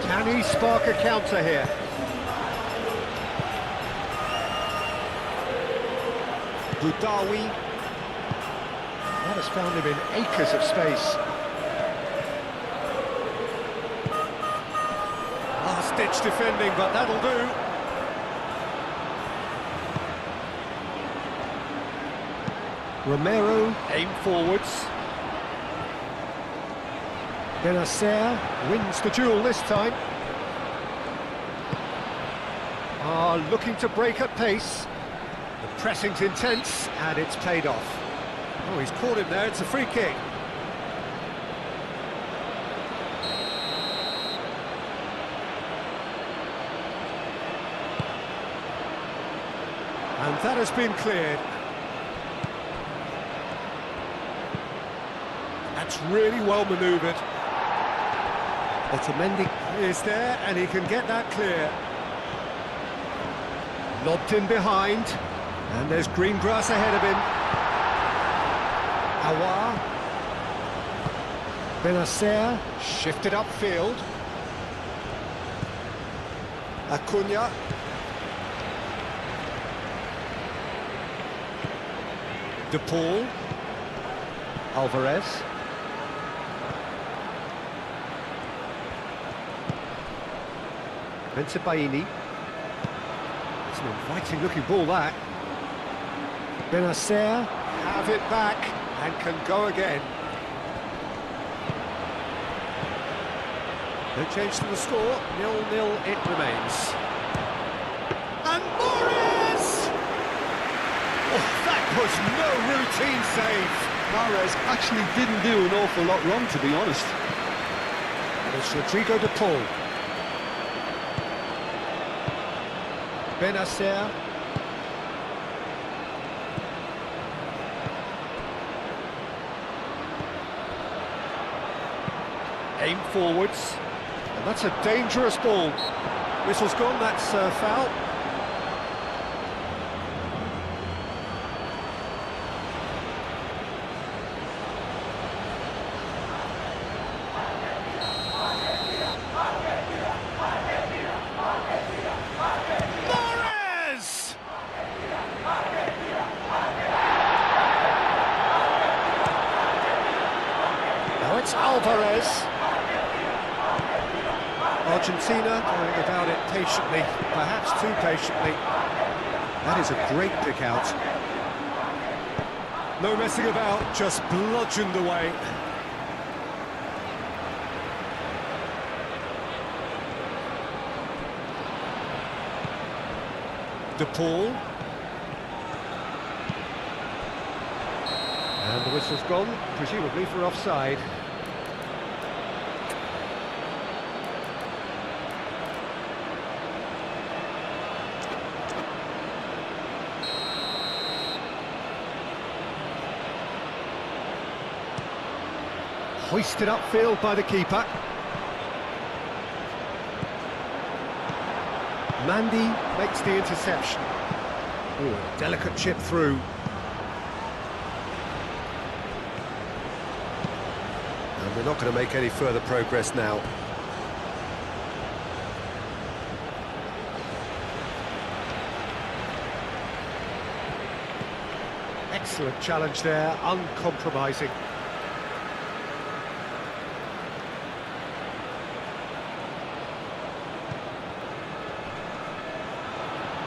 Can he spark a counter here? Boudaoui. That has found him in acres of space. Last-ditch defending, but that'll do. Romero, aim forwards. Benacer wins the duel this time. Looking to break at pace. The pressing's intense, and it's paid off. Oh, he's caught him there, it's a free kick. And that has been cleared. That's really well manoeuvred. Otamendi is there, and he can get that clear. Lobbed in behind, and there's green grass ahead of him. Aouar. Benacer shifted upfield. Acuna. De Paul. Alvarez. Bensebaini. It's an inviting looking ball, that. Benacer have it back and can go again. No change to the score, 0-0 it remains. And Mahrez! Oh, that was no routine save. Mahrez actually didn't do an awful lot wrong, to be honest. It's Rodrigo de Paul. Benacer. Aim forwards. And that's a dangerous ball. Whistle's gone, that's foul. It's Alvarez. Argentina going about it patiently, perhaps too patiently. That is a great pick out. No messing about, just bludgeoned away. De Paul. And the whistle's gone, presumably for offside. Hoisted upfield by the keeper. Mandy makes the interception. Ooh, a delicate chip through. And we're not going to make any further progress now. Excellent challenge there, uncompromising.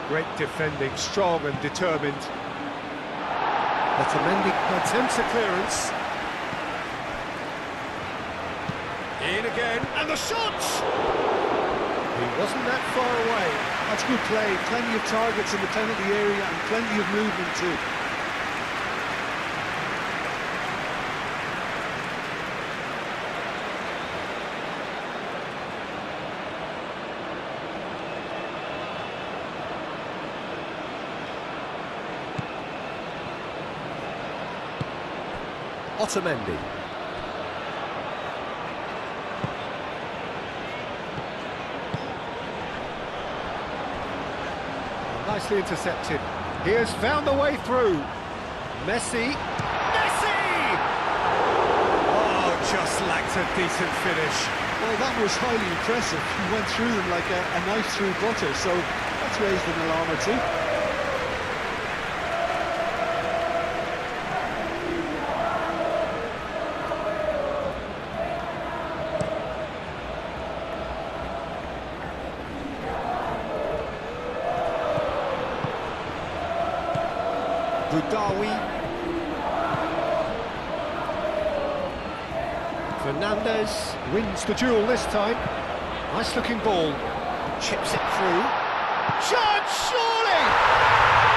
Great defending, strong and determined. Otamendi attempts a clearance. In again, and the shot! He wasn't that far away. That's good play, plenty of targets in the penalty area and plenty of movement too. Otamendi. Nicely intercepted. He has found the way through. Messi. Messi! Oh, just lacked a decent finish. Well, that was highly impressive. He went through them like a knife through butter, so that's raised an alarm or two. Budawi. Fernandez wins the duel this time. Nice looking ball. Chips it through. Shot, surely!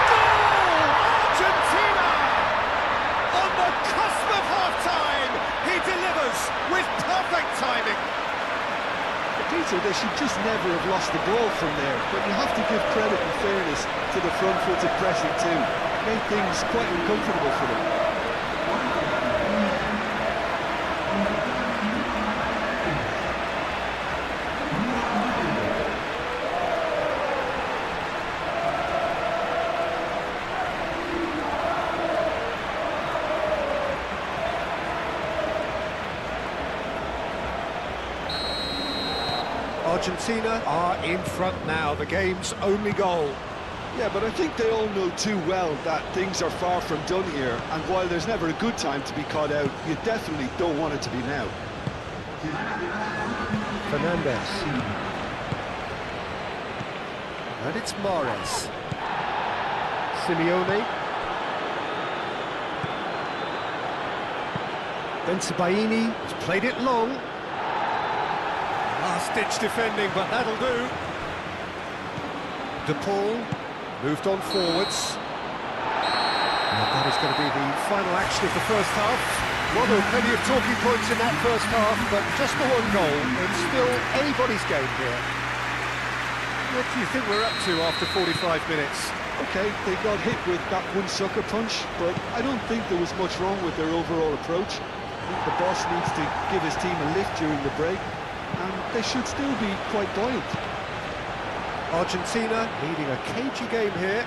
Goal! Argentina! On the cusp of half-time, he delivers with perfect timing. Peter, they should just never have lost the ball from there, but you have to give credit and fairness to the front-footed pressing too. Made things quite uncomfortable for them. Argentina are in front now, the game's only goal. Yeah, but I think they all know too well that things are far from done here, and while there's never a good time to be caught out, you definitely don't want it to be now. Fernandez. And it's Mahrez. Simeone. Bensebaini has played it long. Last-ditch defending, but that'll do. De Paul moved on forwards. And that is going to be the final action of the first half. Well, there were plenty of talking points in that first half, but just the one goal. It's still anybody's game here. What do you think we're up to after 45 minutes? Okay, they got hit with that one sucker punch, but I don't think there was much wrong with their overall approach. I think the boss needs to give his team a lift during the break, and they should still be quite buoyant. Argentina leading a cagey game here.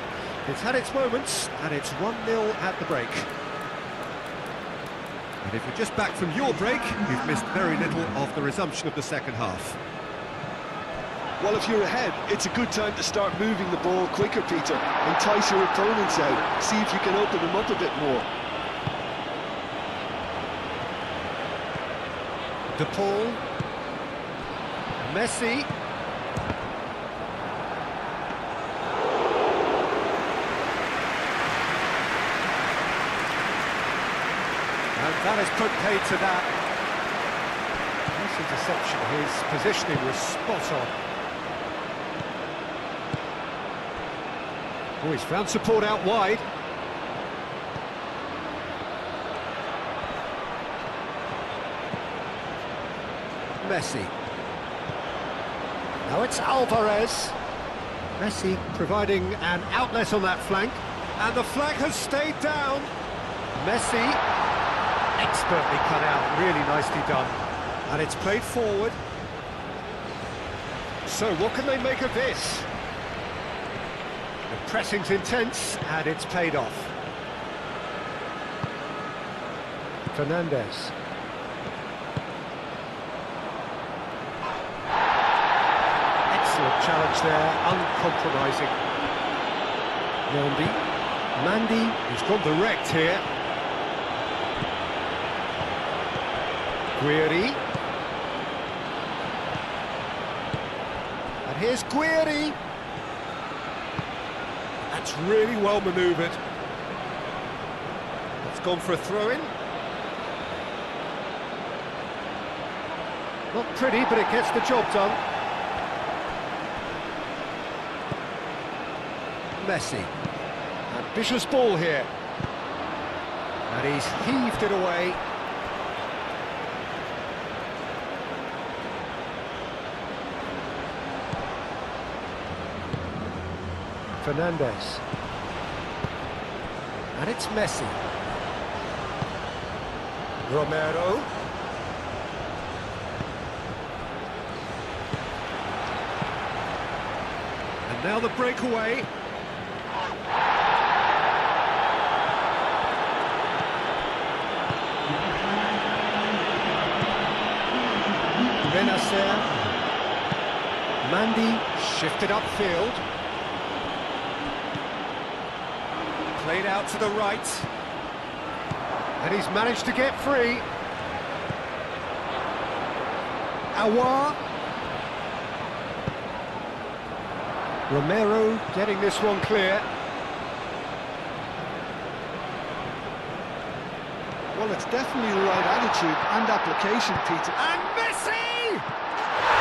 It's had its moments, and it's 1-0 at the break. And if you're just back from your break, you've missed very little of the resumption of the second half. Well, if you're ahead, it's a good time to start moving the ball quicker, Peter. Entice your opponents out, see if you can open them up a bit more. De Paul. Messi. And that has put paid to that. Nice interception. His positioning was spot on. Oh, he's found support out wide. Messi. Now it's Alvarez. Messi providing an outlet on that flank. And the flag has stayed down. Messi, expertly cut out, really nicely done. And it's played forward. So what can they make of this? The pressing's intense, and it's paid off. Fernandez. Excellent challenge there, uncompromising. Mandi, he's gone direct here. Guiri. And here's Guiri. That's really well manoeuvred. It's gone for a throw-in. Not pretty, but it gets the job done. Messi. Ambitious ball here. And he's heaved it away. Fernandez. And it's Messi. Romero. And now the breakaway. Benacer. Mandy shifted upfield. Played out to the right. And he's managed to get free. Aouar. Romero getting this one clear. Well, it's definitely the right attitude and application, Peter. And Messi!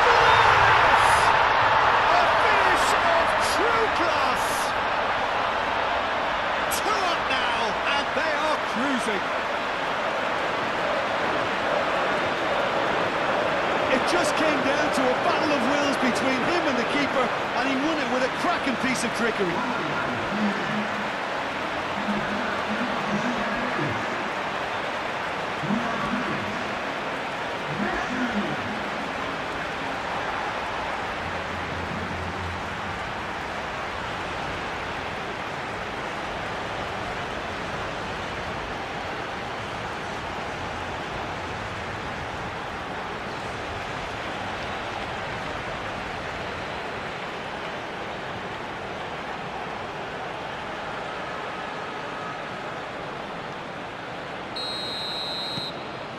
Glorious! A finish of true class! 2 up now, and they are cruising. It just came down to a battle of wills between him and the keeper, and he won it with a cracking piece of trickery.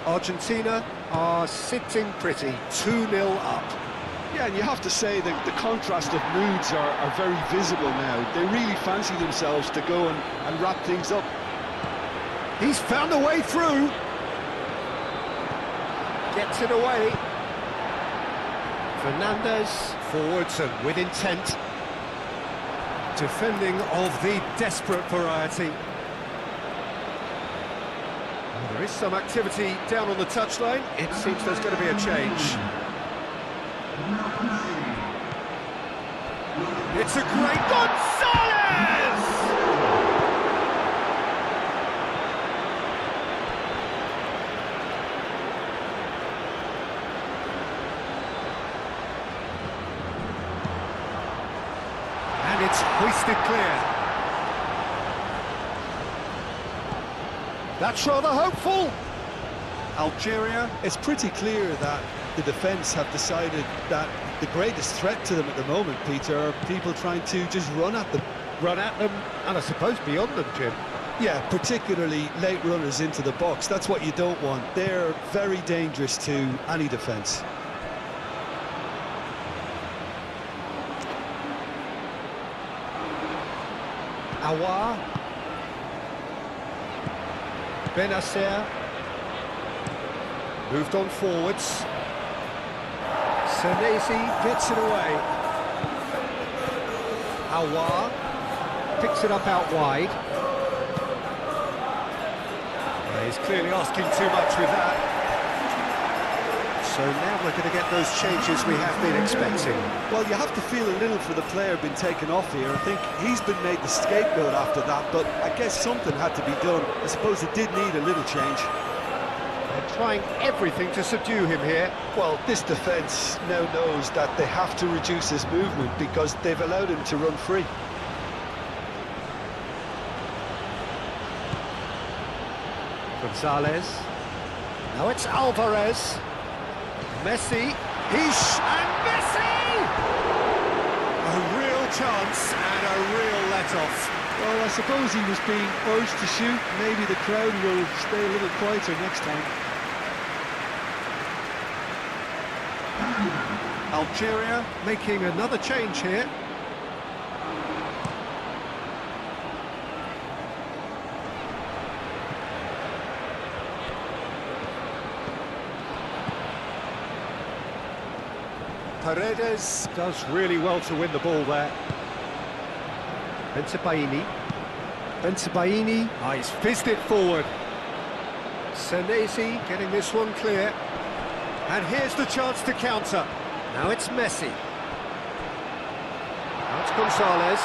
Argentina are sitting pretty, 2-0 up. Yeah, and you have to say that the contrast of moods are very visible now. They really fancy themselves to go and wrap things up. He's found a way through. Gets it away. Fernandez forwards and with intent. Defending of the desperate variety. There is some activity down on the touchline. It seems there's going to be a change. It's a great Gonzalez! And it's hoisted clear. That's rather hopeful. Algeria. It's pretty clear that the defence have decided that the greatest threat to them at the moment, Peter, are people trying to just run at them. Run at them, and I suppose beyond them, Jim. Yeah, particularly late runners into the box. That's what you don't want. They're very dangerous to any defence. Aouar. Benacer. Moved on forwards. Senesi gets it away. Aouar picks it up out wide. He's clearly asking too much with that. So now we're going to get those changes we have been expecting. Well, you have to feel a little for the player being taken off here. I think he's been made the scapegoat after that, but I guess something had to be done. I suppose it did need a little change. They're trying everything to subdue him here. Well, this defence now knows that they have to reduce his movement because they've allowed him to run free. Gonzalez. Now it's Alvarez. Messi. And Messi! A real chance and a real let-off. Well, I suppose he was being urged to shoot. Maybe the crowd will stay a little quieter next time. Algeria making another change here. Paredes does really well to win the ball there. Bensebaini. He's fizzed it forward. Senesi getting this one clear. And here's the chance to counter. Now it's Messi. That's Gonzalez.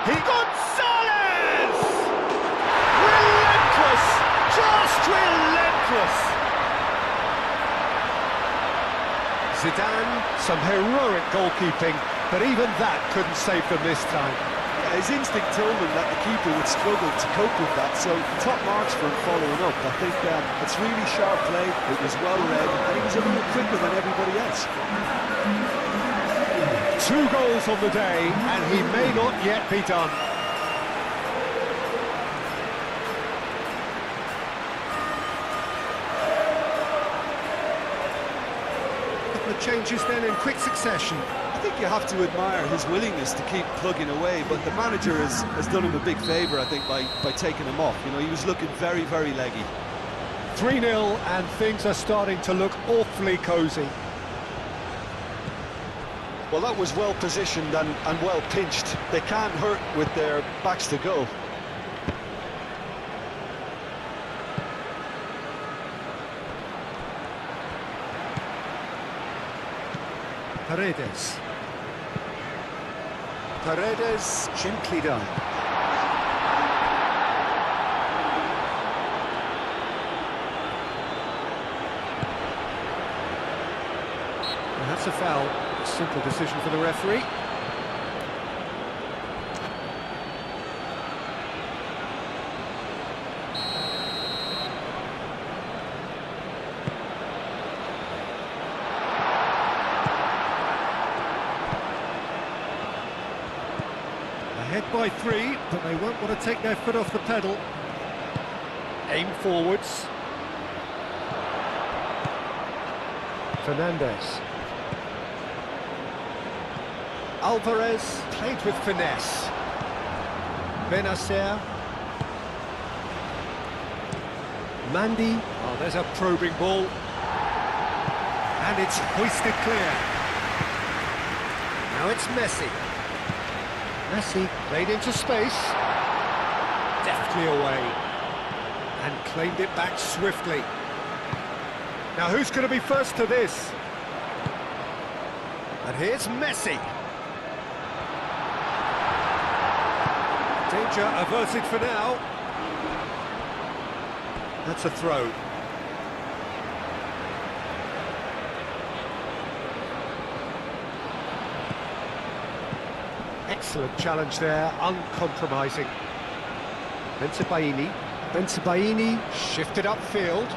Gonzalez! Relentless! Just relentless! Zidane, some heroic goalkeeping, but even that couldn't save them this time. Yeah, his instinct told him that the keeper would struggle to cope with that, so top marks for him following up. I think it's really sharp play, it was well read, and he was a little quicker than everybody else. 2 goals on the day, and he may not yet be done. Changes then in quick succession. I think you have to admire his willingness to keep plugging away, but the manager has done him a big favour, I think, by taking him off. You know, he was looking very, very leggy. 3-0, and things are starting to look awfully cosy. Well, that was well positioned and well pinched. They can't hurt with their backs to goal. Paredes, gently done. And that's a foul. A simple decision for the referee. Ahead by 3, but they won't want to take their foot off the pedal. Aim forwards. Fernandez. Alvarez played with finesse. Benacer. Mandy. Oh, there's a probing ball. And it's hoisted clear. Now it's Messi. Messi played into space, deftly away, and claimed it back swiftly. Now who's going to be first to this? And here's Messi. Danger averted for now. That's a throw. Excellent challenge there, uncompromising. Bensebaini shifted upfield.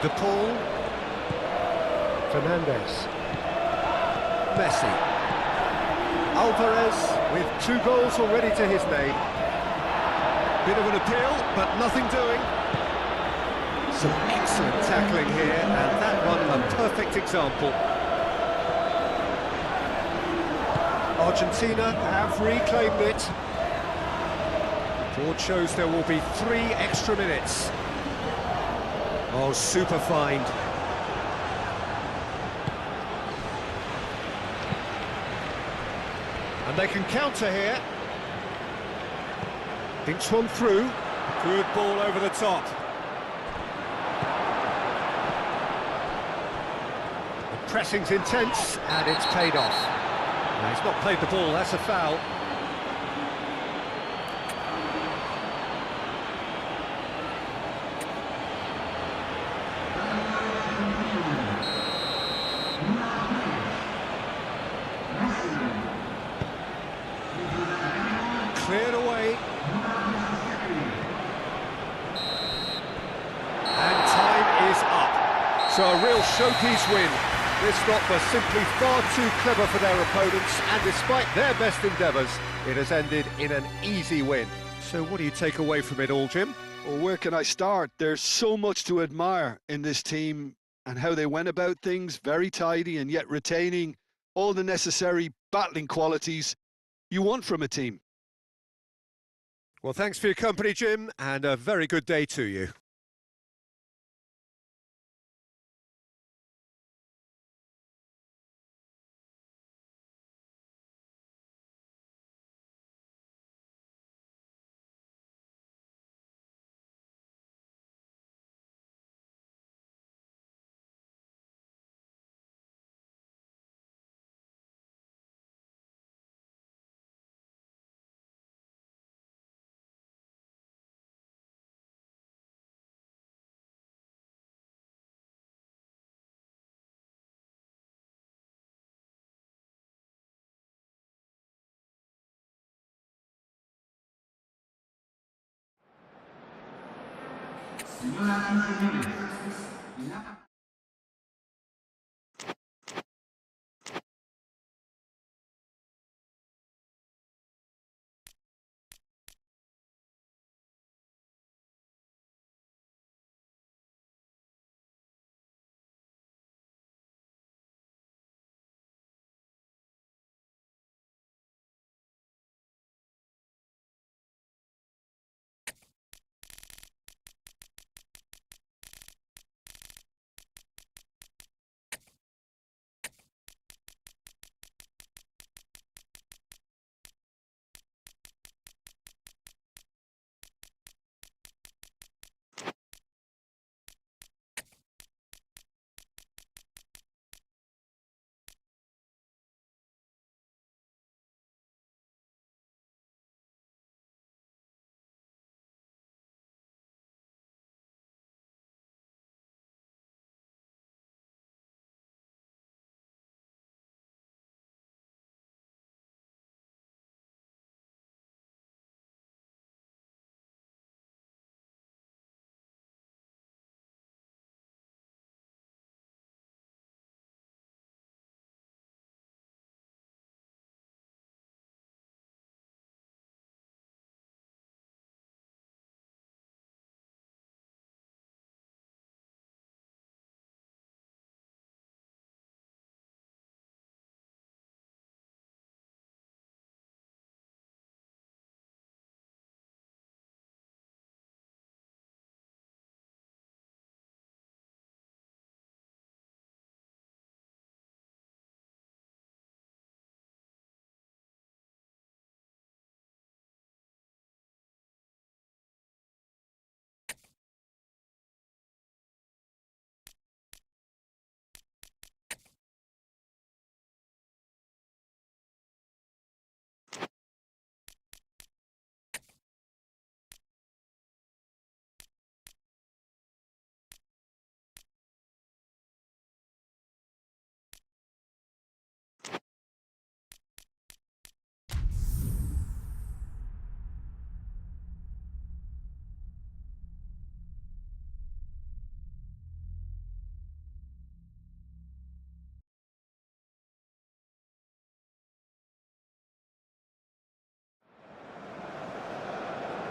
De Paul. Fernandez. Messi. Alvarez with 2 goals already to his name. Bit of an appeal, but nothing doing. Some excellent tackling here, and that one a perfect example. Argentina have reclaimed it. Board shows there will be 3 extra minutes. Oh, super find. And they can counter here. Dinks one through. Good ball over the top. The pressing's intense, and it's paid off. No, he's not played the ball, that's a foul. Cleared away. And time is up. So a real showpiece win. This lot were simply far too clever for their opponents, and despite their best endeavours, it has ended in an easy win. So what do you take away from it all, Jim? Well, where can I start? There's so much to admire in this team and how they went about things, very tidy and yet retaining all the necessary battling qualities you want from a team. Well, thanks for your company, Jim, and a very good day to you.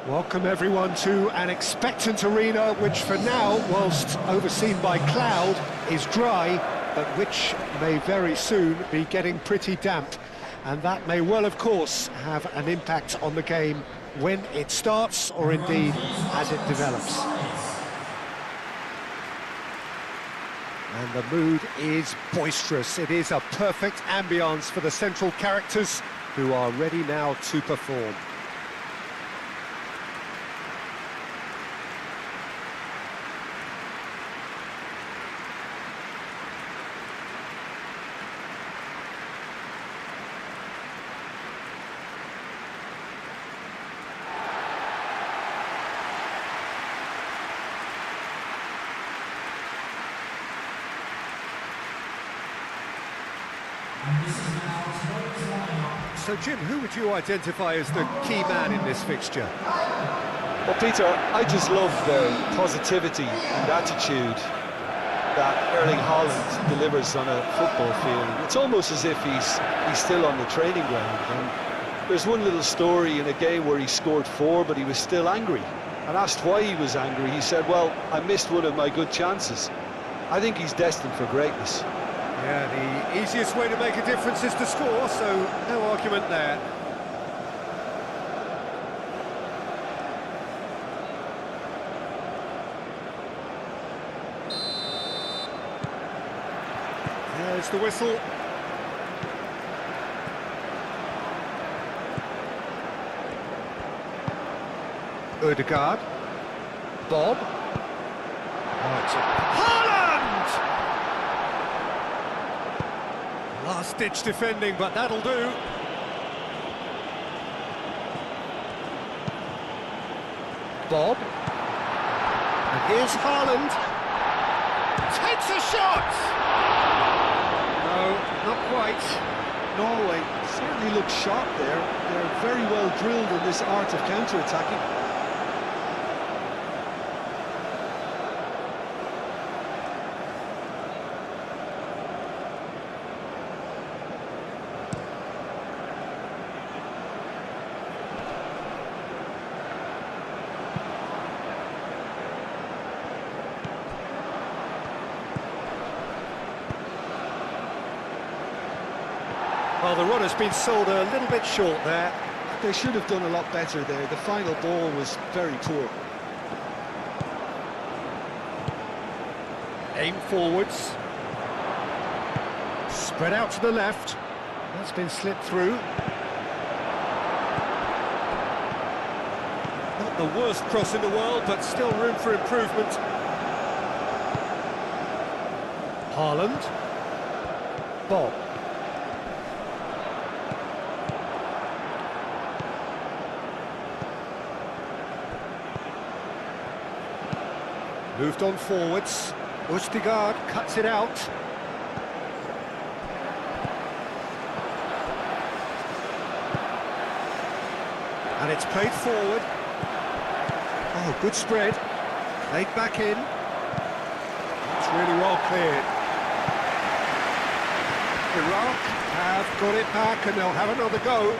Welcome everyone to an expectant arena which for now, whilst overseen by cloud, is dry, but which may very soon be getting pretty damp. And that may well, of course, have an impact on the game when it starts, or indeed as it develops. And the mood is boisterous. It is a perfect ambience for the central characters who are ready now to perform. So, Jim, who would you identify as the key man in this fixture? Well, Peter, I just love the positivity and attitude that Erling Haaland delivers on a football field. It's almost as if he's still on the training ground. And there's one little story in a game where he scored 4, but he was still angry. And asked why he was angry, he said, well, I missed one of my good chances. I think he's destined for greatness. Yeah, the easiest way to make a difference is to score, so no argument there. There's the whistle. Ødegaard. Bob. Oh, it's Haaland! Last-ditch defending, but that'll do. Bob. And here's Haaland. Takes a shot! No, not quite. Norway certainly look sharp there. They're very well drilled in this art of counter-attacking. Well, the runner's been sold a little bit short there. They should have done a lot better there. The final ball was very poor. Aim forwards. Spread out to the left. That's been slipped through. Not the worst cross in the world, but still room for improvement. Haaland. Bob. Moved on forwards. Østigard cuts it out. And it's played forward. Oh, good spread. Played back in. It's really well cleared. Iraq have got it back and they'll have another go.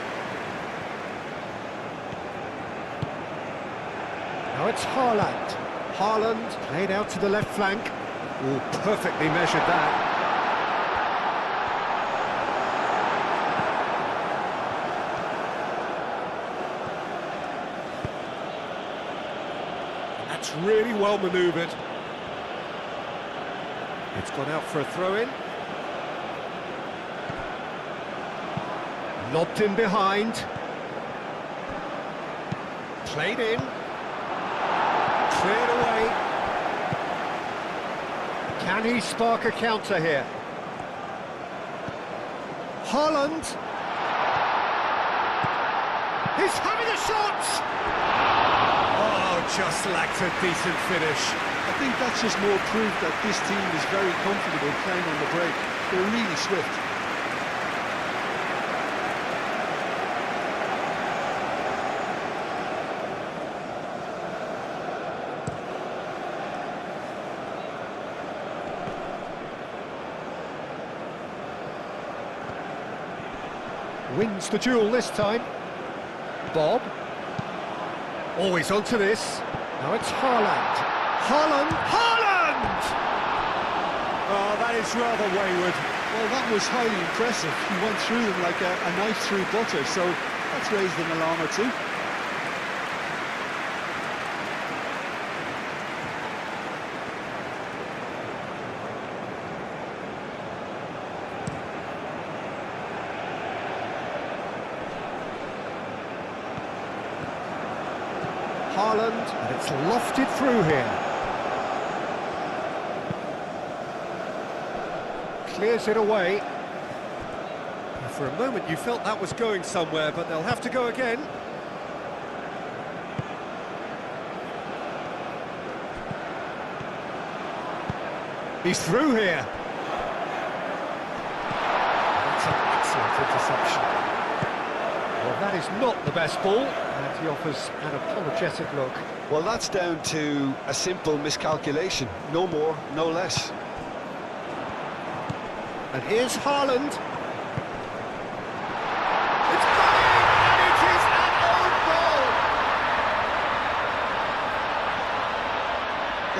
Now it's Haaland. Haaland played out to the left flank. Oh, perfectly measured that. That's really well manoeuvred. It's gone out for a throw-in. Lobbed in behind. Played in. Cleared away. Can he spark a counter here? Haaland. He's having a shot! Oh, just lacked a decent finish. I think that's just more proof that this team is very comfortable playing on the break. They're really swift. Wins the duel this time. Bob. Always onto this. Now it's Haaland. Haaland! Haaland! Oh, that is rather wayward. Well, that was highly impressive. He went through them like a knife through butter, so that's raised an alarm or two. Haaland, and it's lofted through here. Clears it away. For a moment you felt that was going somewhere, but they'll have to go again. He's through here. That's an excellent interception. Well, that is not the best ball, and he offers an apologetic look. Well, that's down to a simple miscalculation. No more, no less. And here's Haaland. It's coming, and it is an own goal!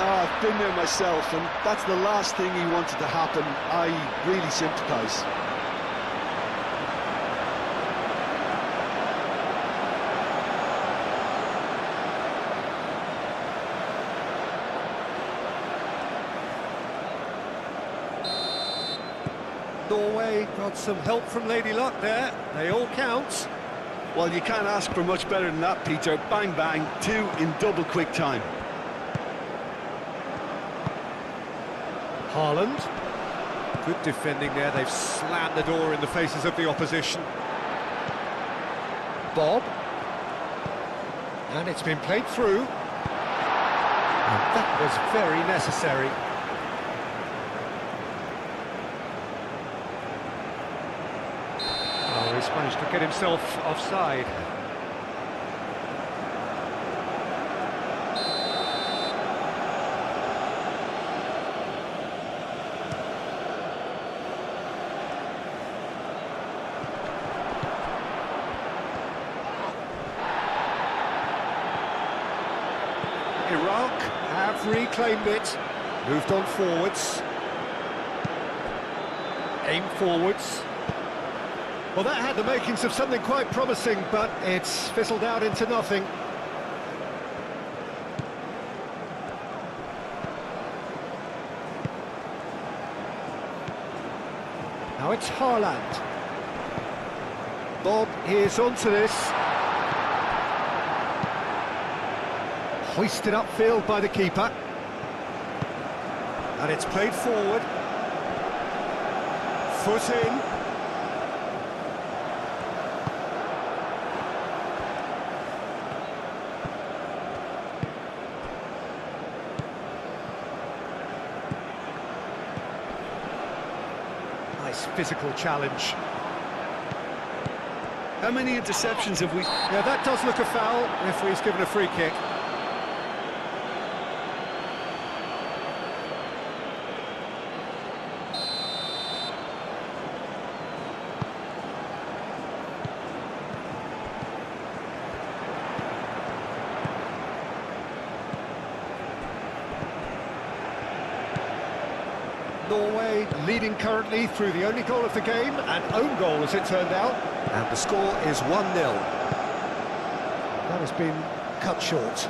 I've been there myself, and that's the last thing he wanted to happen. I really sympathise. Norway got some help from Lady Luck there. They all count. Well, you can't ask for much better than that, Peter. Bang, bang, two in double quick time. Haaland. Good defending there. They've slammed the door in the faces of the opposition. Bob. And it's been played through. And that was very necessary. Oh, he's managed to get himself offside. Iraq have reclaimed it. Moved on forwards. Aim forwards. Well, that had the makings of something quite promising, but it's fizzled out into nothing. Now it's Haaland. Bob is onto this. Hoisted upfield by the keeper. And it's played forward. Foot in. Nice physical challenge. How many interceptions have we... Yeah, that does look a foul. Referee's given a free kick. Norway leading currently through the only goal of the game, an own goal as it turned out, and the score is 1-0. That has been cut short.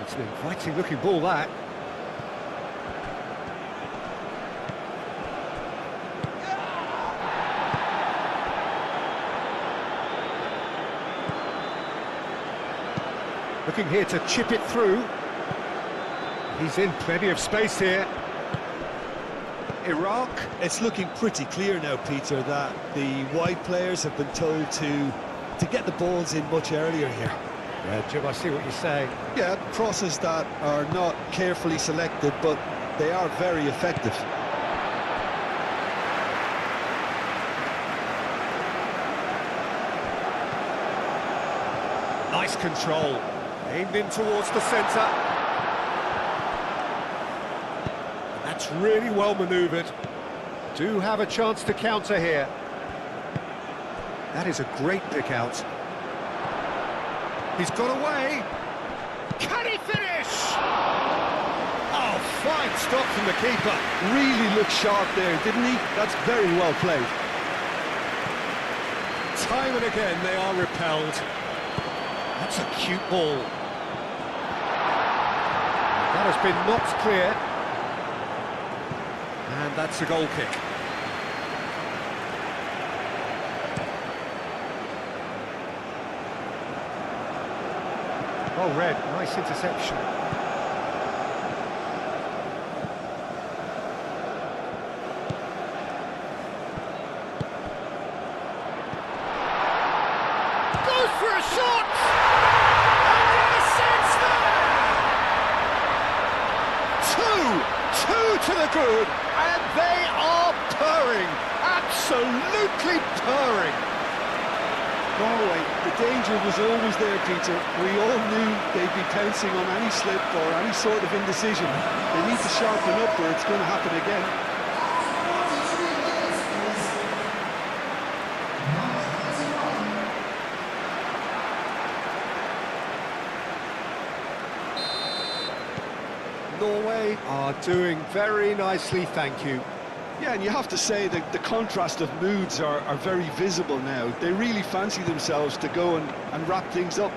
It's an inviting looking ball, that. Looking here to chip it through. He's in plenty of space here. Iraq. It's looking pretty clear now, Peter, that the wide players have been told to get the balls in much earlier here. Yeah, Jim, I see what you're saying. Yeah, crosses that are not carefully selected, but they are very effective. Nice control. Aimed in towards the centre. That's really well manoeuvred. Do have a chance to counter here. That is a great pick out. He's got away. Can he finish? Oh, fine stop from the keeper. Really looked sharp there, didn't he? That's very well played. Time and again they are repelled. That's a cute ball. That has been knocked clear. And that's a goal kick. Well read, nice interception. Goes for a shot! And yes, it's there! Two to the good! And they are purring, absolutely purring. Norway, the danger was always there, Peter. We all knew they'd be pouncing on any slip or any sort of indecision. They need to sharpen up or it's going to happen again. Norway are doing very nicely, thank you. Yeah, and you have to say that the contrast of moods are very visible now. They really fancy themselves to go and wrap things up.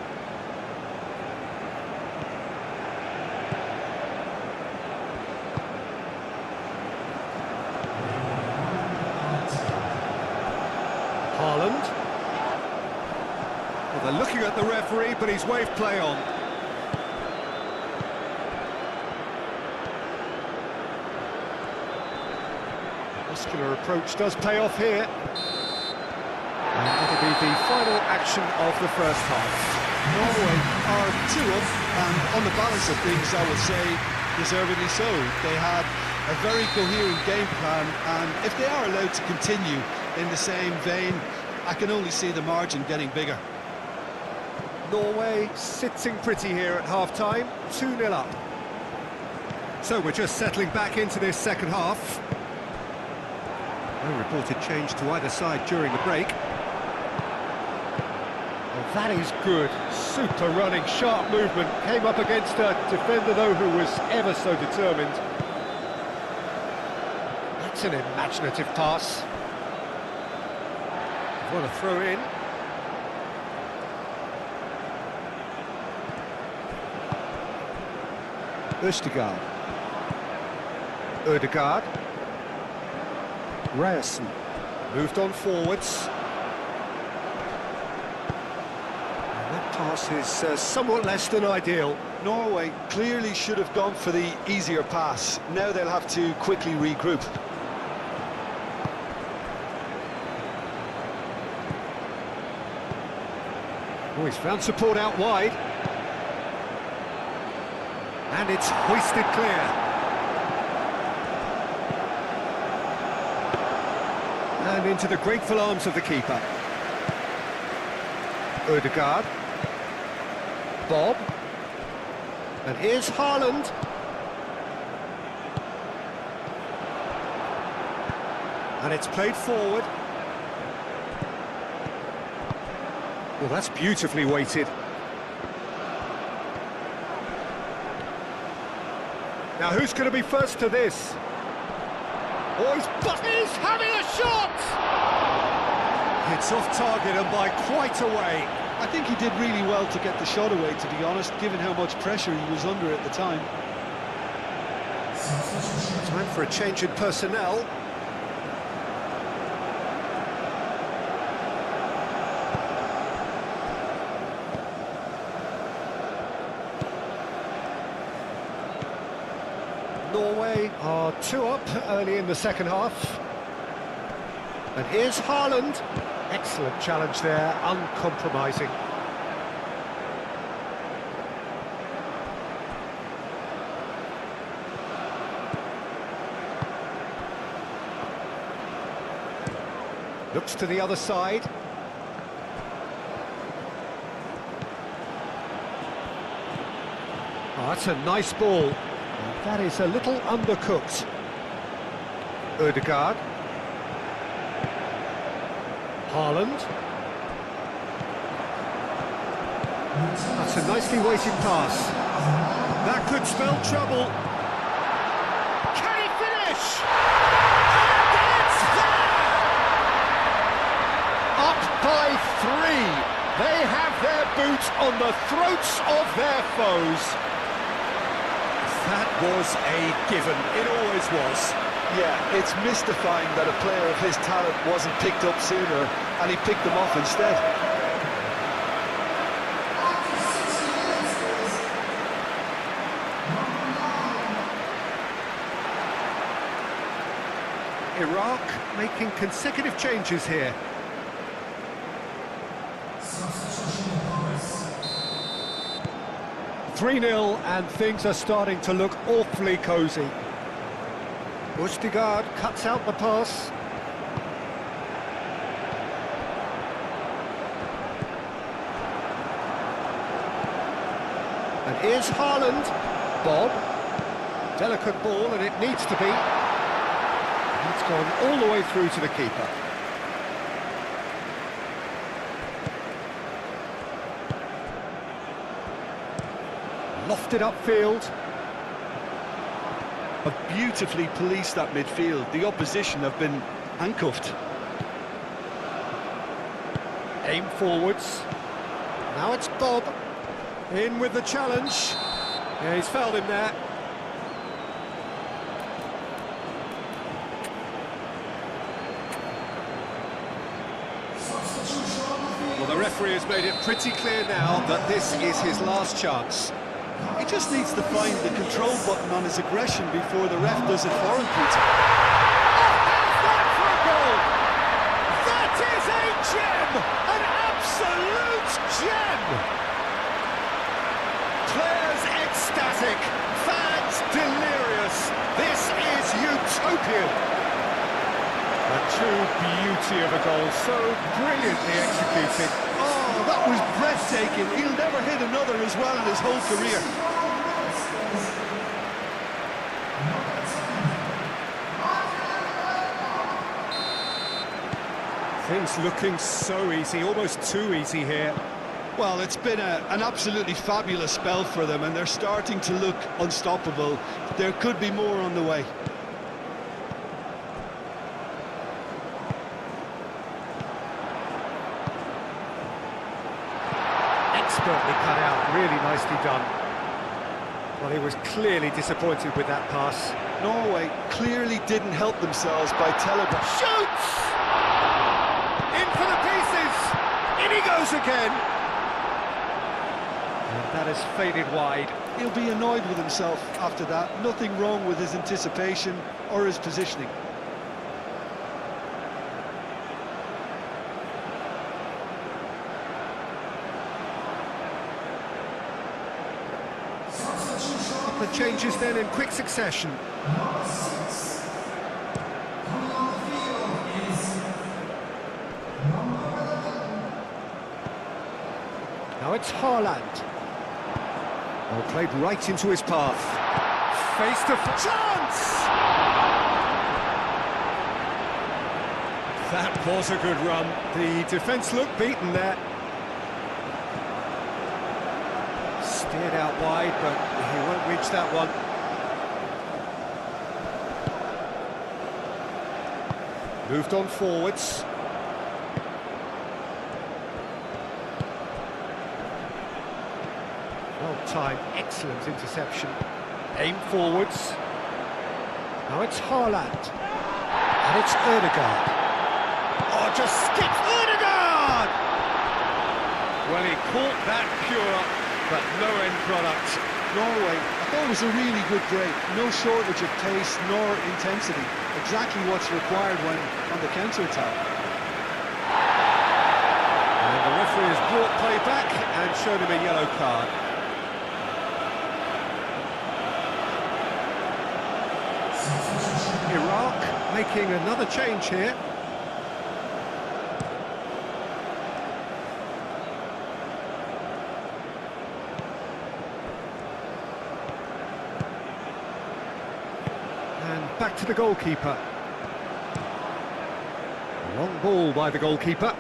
Haaland. Well, they're looking at the referee, but he's waved play on. Muscular approach does pay off here. And it'll be the final action of the first half. Norway are 2 up, and on the balance of things, I would say, deservedly so. They had a very coherent game plan, and if they are allowed to continue in the same vein, I can only see the margin getting bigger. Norway sitting pretty here at half-time, 2-0 up. So we're just settling back into this second half. No reported change to either side during the break. Well, that is good. Super running, sharp movement. Came up against a defender, though, who was ever so determined. That's an imaginative pass. What a throw in. Østegard. Ødegaard. Ryerson. Moved on forwards. And that pass is somewhat less than ideal. Norway clearly should have gone for the easier pass. Now they'll have to quickly regroup. Oh, he's found support out wide. And it's hoisted clear. And into the grateful arms of the keeper. Ødegaard. Bob. And here's Haaland. And it's played forward. Well, that's beautifully weighted. Now, who's going to be first to this? Oh, he's having a shot! It's off target and by quite a way. I think he did really well to get the shot away, to be honest, given how much pressure he was under at the time. Time for a change in personnel. Norway are 2 up early in the second half. And here's Haaland. Excellent challenge there, uncompromising. Looks to the other side. Oh, that's a nice ball. That is a little undercooked. Ødegaard. Haaland. That's a nicely weighted pass. That could spell trouble. Can he finish? And it's there! Up by 3. They have their boot on the throats of their foes. That was a given, it always was. Yeah, it's mystifying that a player of his talent wasn't picked up sooner, and he picked them off instead. Iraq making consecutive changes here. (3-0) and things are starting to look awfully cosy. Østegard cuts out the pass. And here's Haaland. Bob. Delicate ball, and it needs to be. It's gone all the way through to the keeper. Lofted upfield. Have beautifully policed that midfield. The opposition have been handcuffed. Aim forwards. Now it's Bob. In with the challenge. Yeah, he's fouled him there. Well, the referee has made it pretty clear now that this is his last chance. He just needs to find the control button on his aggression before the ref does it for him, Peter. Oh, how's that for a goal? That is a gem! An absolute gem! Players ecstatic, fans delirious. This is utopian. A true beauty of a goal, so brilliantly executed. Oh, that was breathtaking. He'll never hit another as well in his whole career. Things looking so easy, almost too easy here. Well, it's been an absolutely fabulous spell for them, and they're starting to look unstoppable. There could be more on the way. expertly cut out, really nicely done. Well, he was clearly disappointed with that pass. Norway clearly didn't help themselves by telegraph. Shoots! In for the pieces! In he goes again! And that has faded wide. He'll be annoyed with himself after that. Nothing wrong with his anticipation or his positioning. The changes then in quick succession. Now it's Haaland. Well, played right into his path. Face to chance! That was a good run. The defence looked beaten there. Steered out wide, but he won't reach that one. Moved on forwards. Well timed, excellent interception. Aim forwards. Now it's Haaland. And it's Ødegaard. Oh, just skips Ødegaard! Well, he caught that pure, but no end product. Norway, I thought it was a really good break. No shortage of pace nor intensity. Exactly what's required when on the counter-attack. And the referee has brought play back and showed him a yellow card. Iraq making another change here. And back to the goalkeeper. Long ball by the goalkeeper.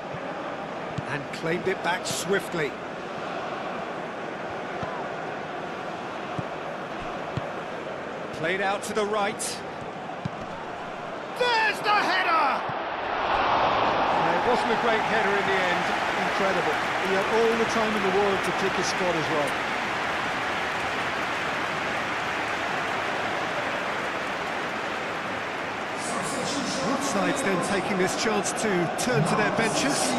And claimed it back swiftly. Played out to the right. There's the header! It wasn't a great header in the end. Incredible. He had all the time in the world to pick his spot as well. Both sides then taking this chance to turn to their benches.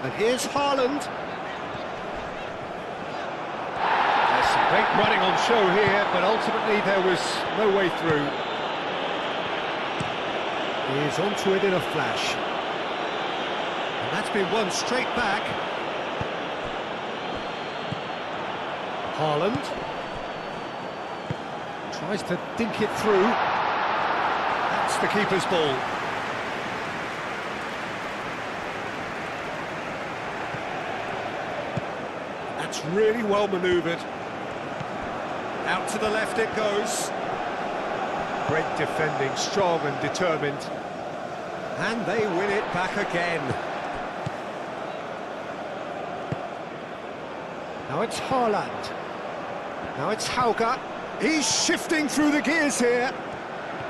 And here's Haaland. There's some great running on show here, but ultimately there was no way through. He's onto it in a flash. And that's been won straight back. Haaland tries to dink it through. That's the keeper's ball. That's really well manoeuvred. Out to the left it goes. Great defending, strong and determined. And they win it back again. Now it's Haaland. Now it's Hauga. He's shifting through the gears here.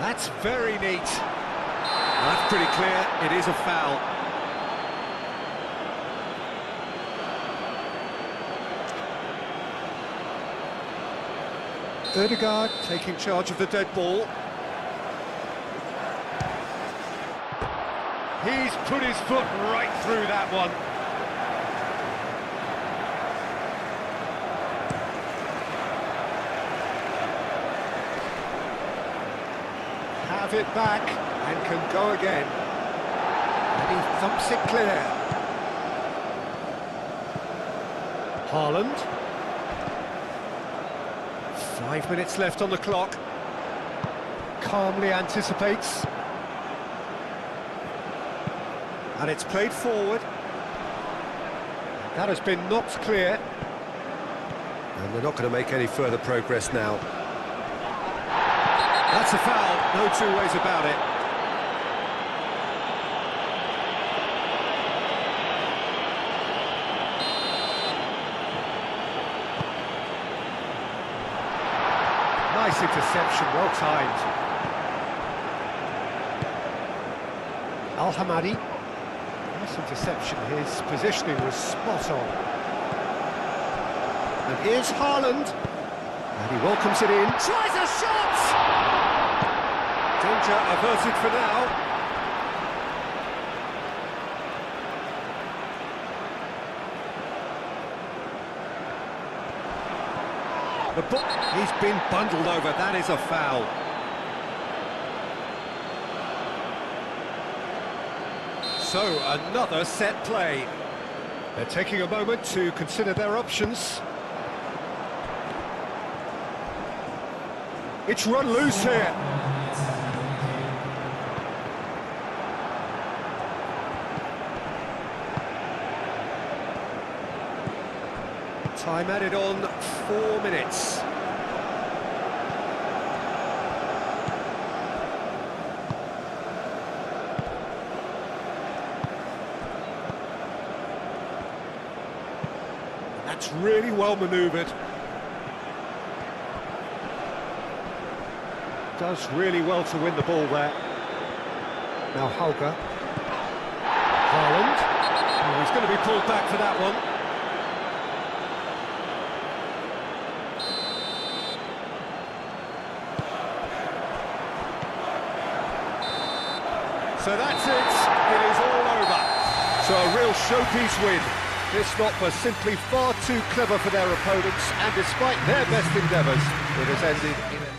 That's very neat. That's pretty clear. It is a foul. Ødegaard taking charge of the dead ball. He's put his foot right through that one. Have it back and can go again. And he thumps it clear. Haaland. 5 minutes left on the clock. Calmly anticipates. And it's played forward. That has been knocked clear. And they're not going to make any further progress now. That's a foul, no two ways about it. Nice interception, well timed. Al-Hamadi. Nice interception, his positioning was spot on. And here's Haaland. And he welcomes it in. Tries a shot! Danger averted for now. The ball, he's been bundled over, that is a foul. So, another set play. They're taking a moment to consider their options. It's run loose here. Time added on 4 minutes. That's really well manoeuvred. Does really well to win the ball there. Now Hauger. Haaland. Oh, he's going to be pulled back for that one. So that's it is all over. So a real showpiece win. This lot was simply far too clever for their opponents, and despite their best endeavours, it has ended in a...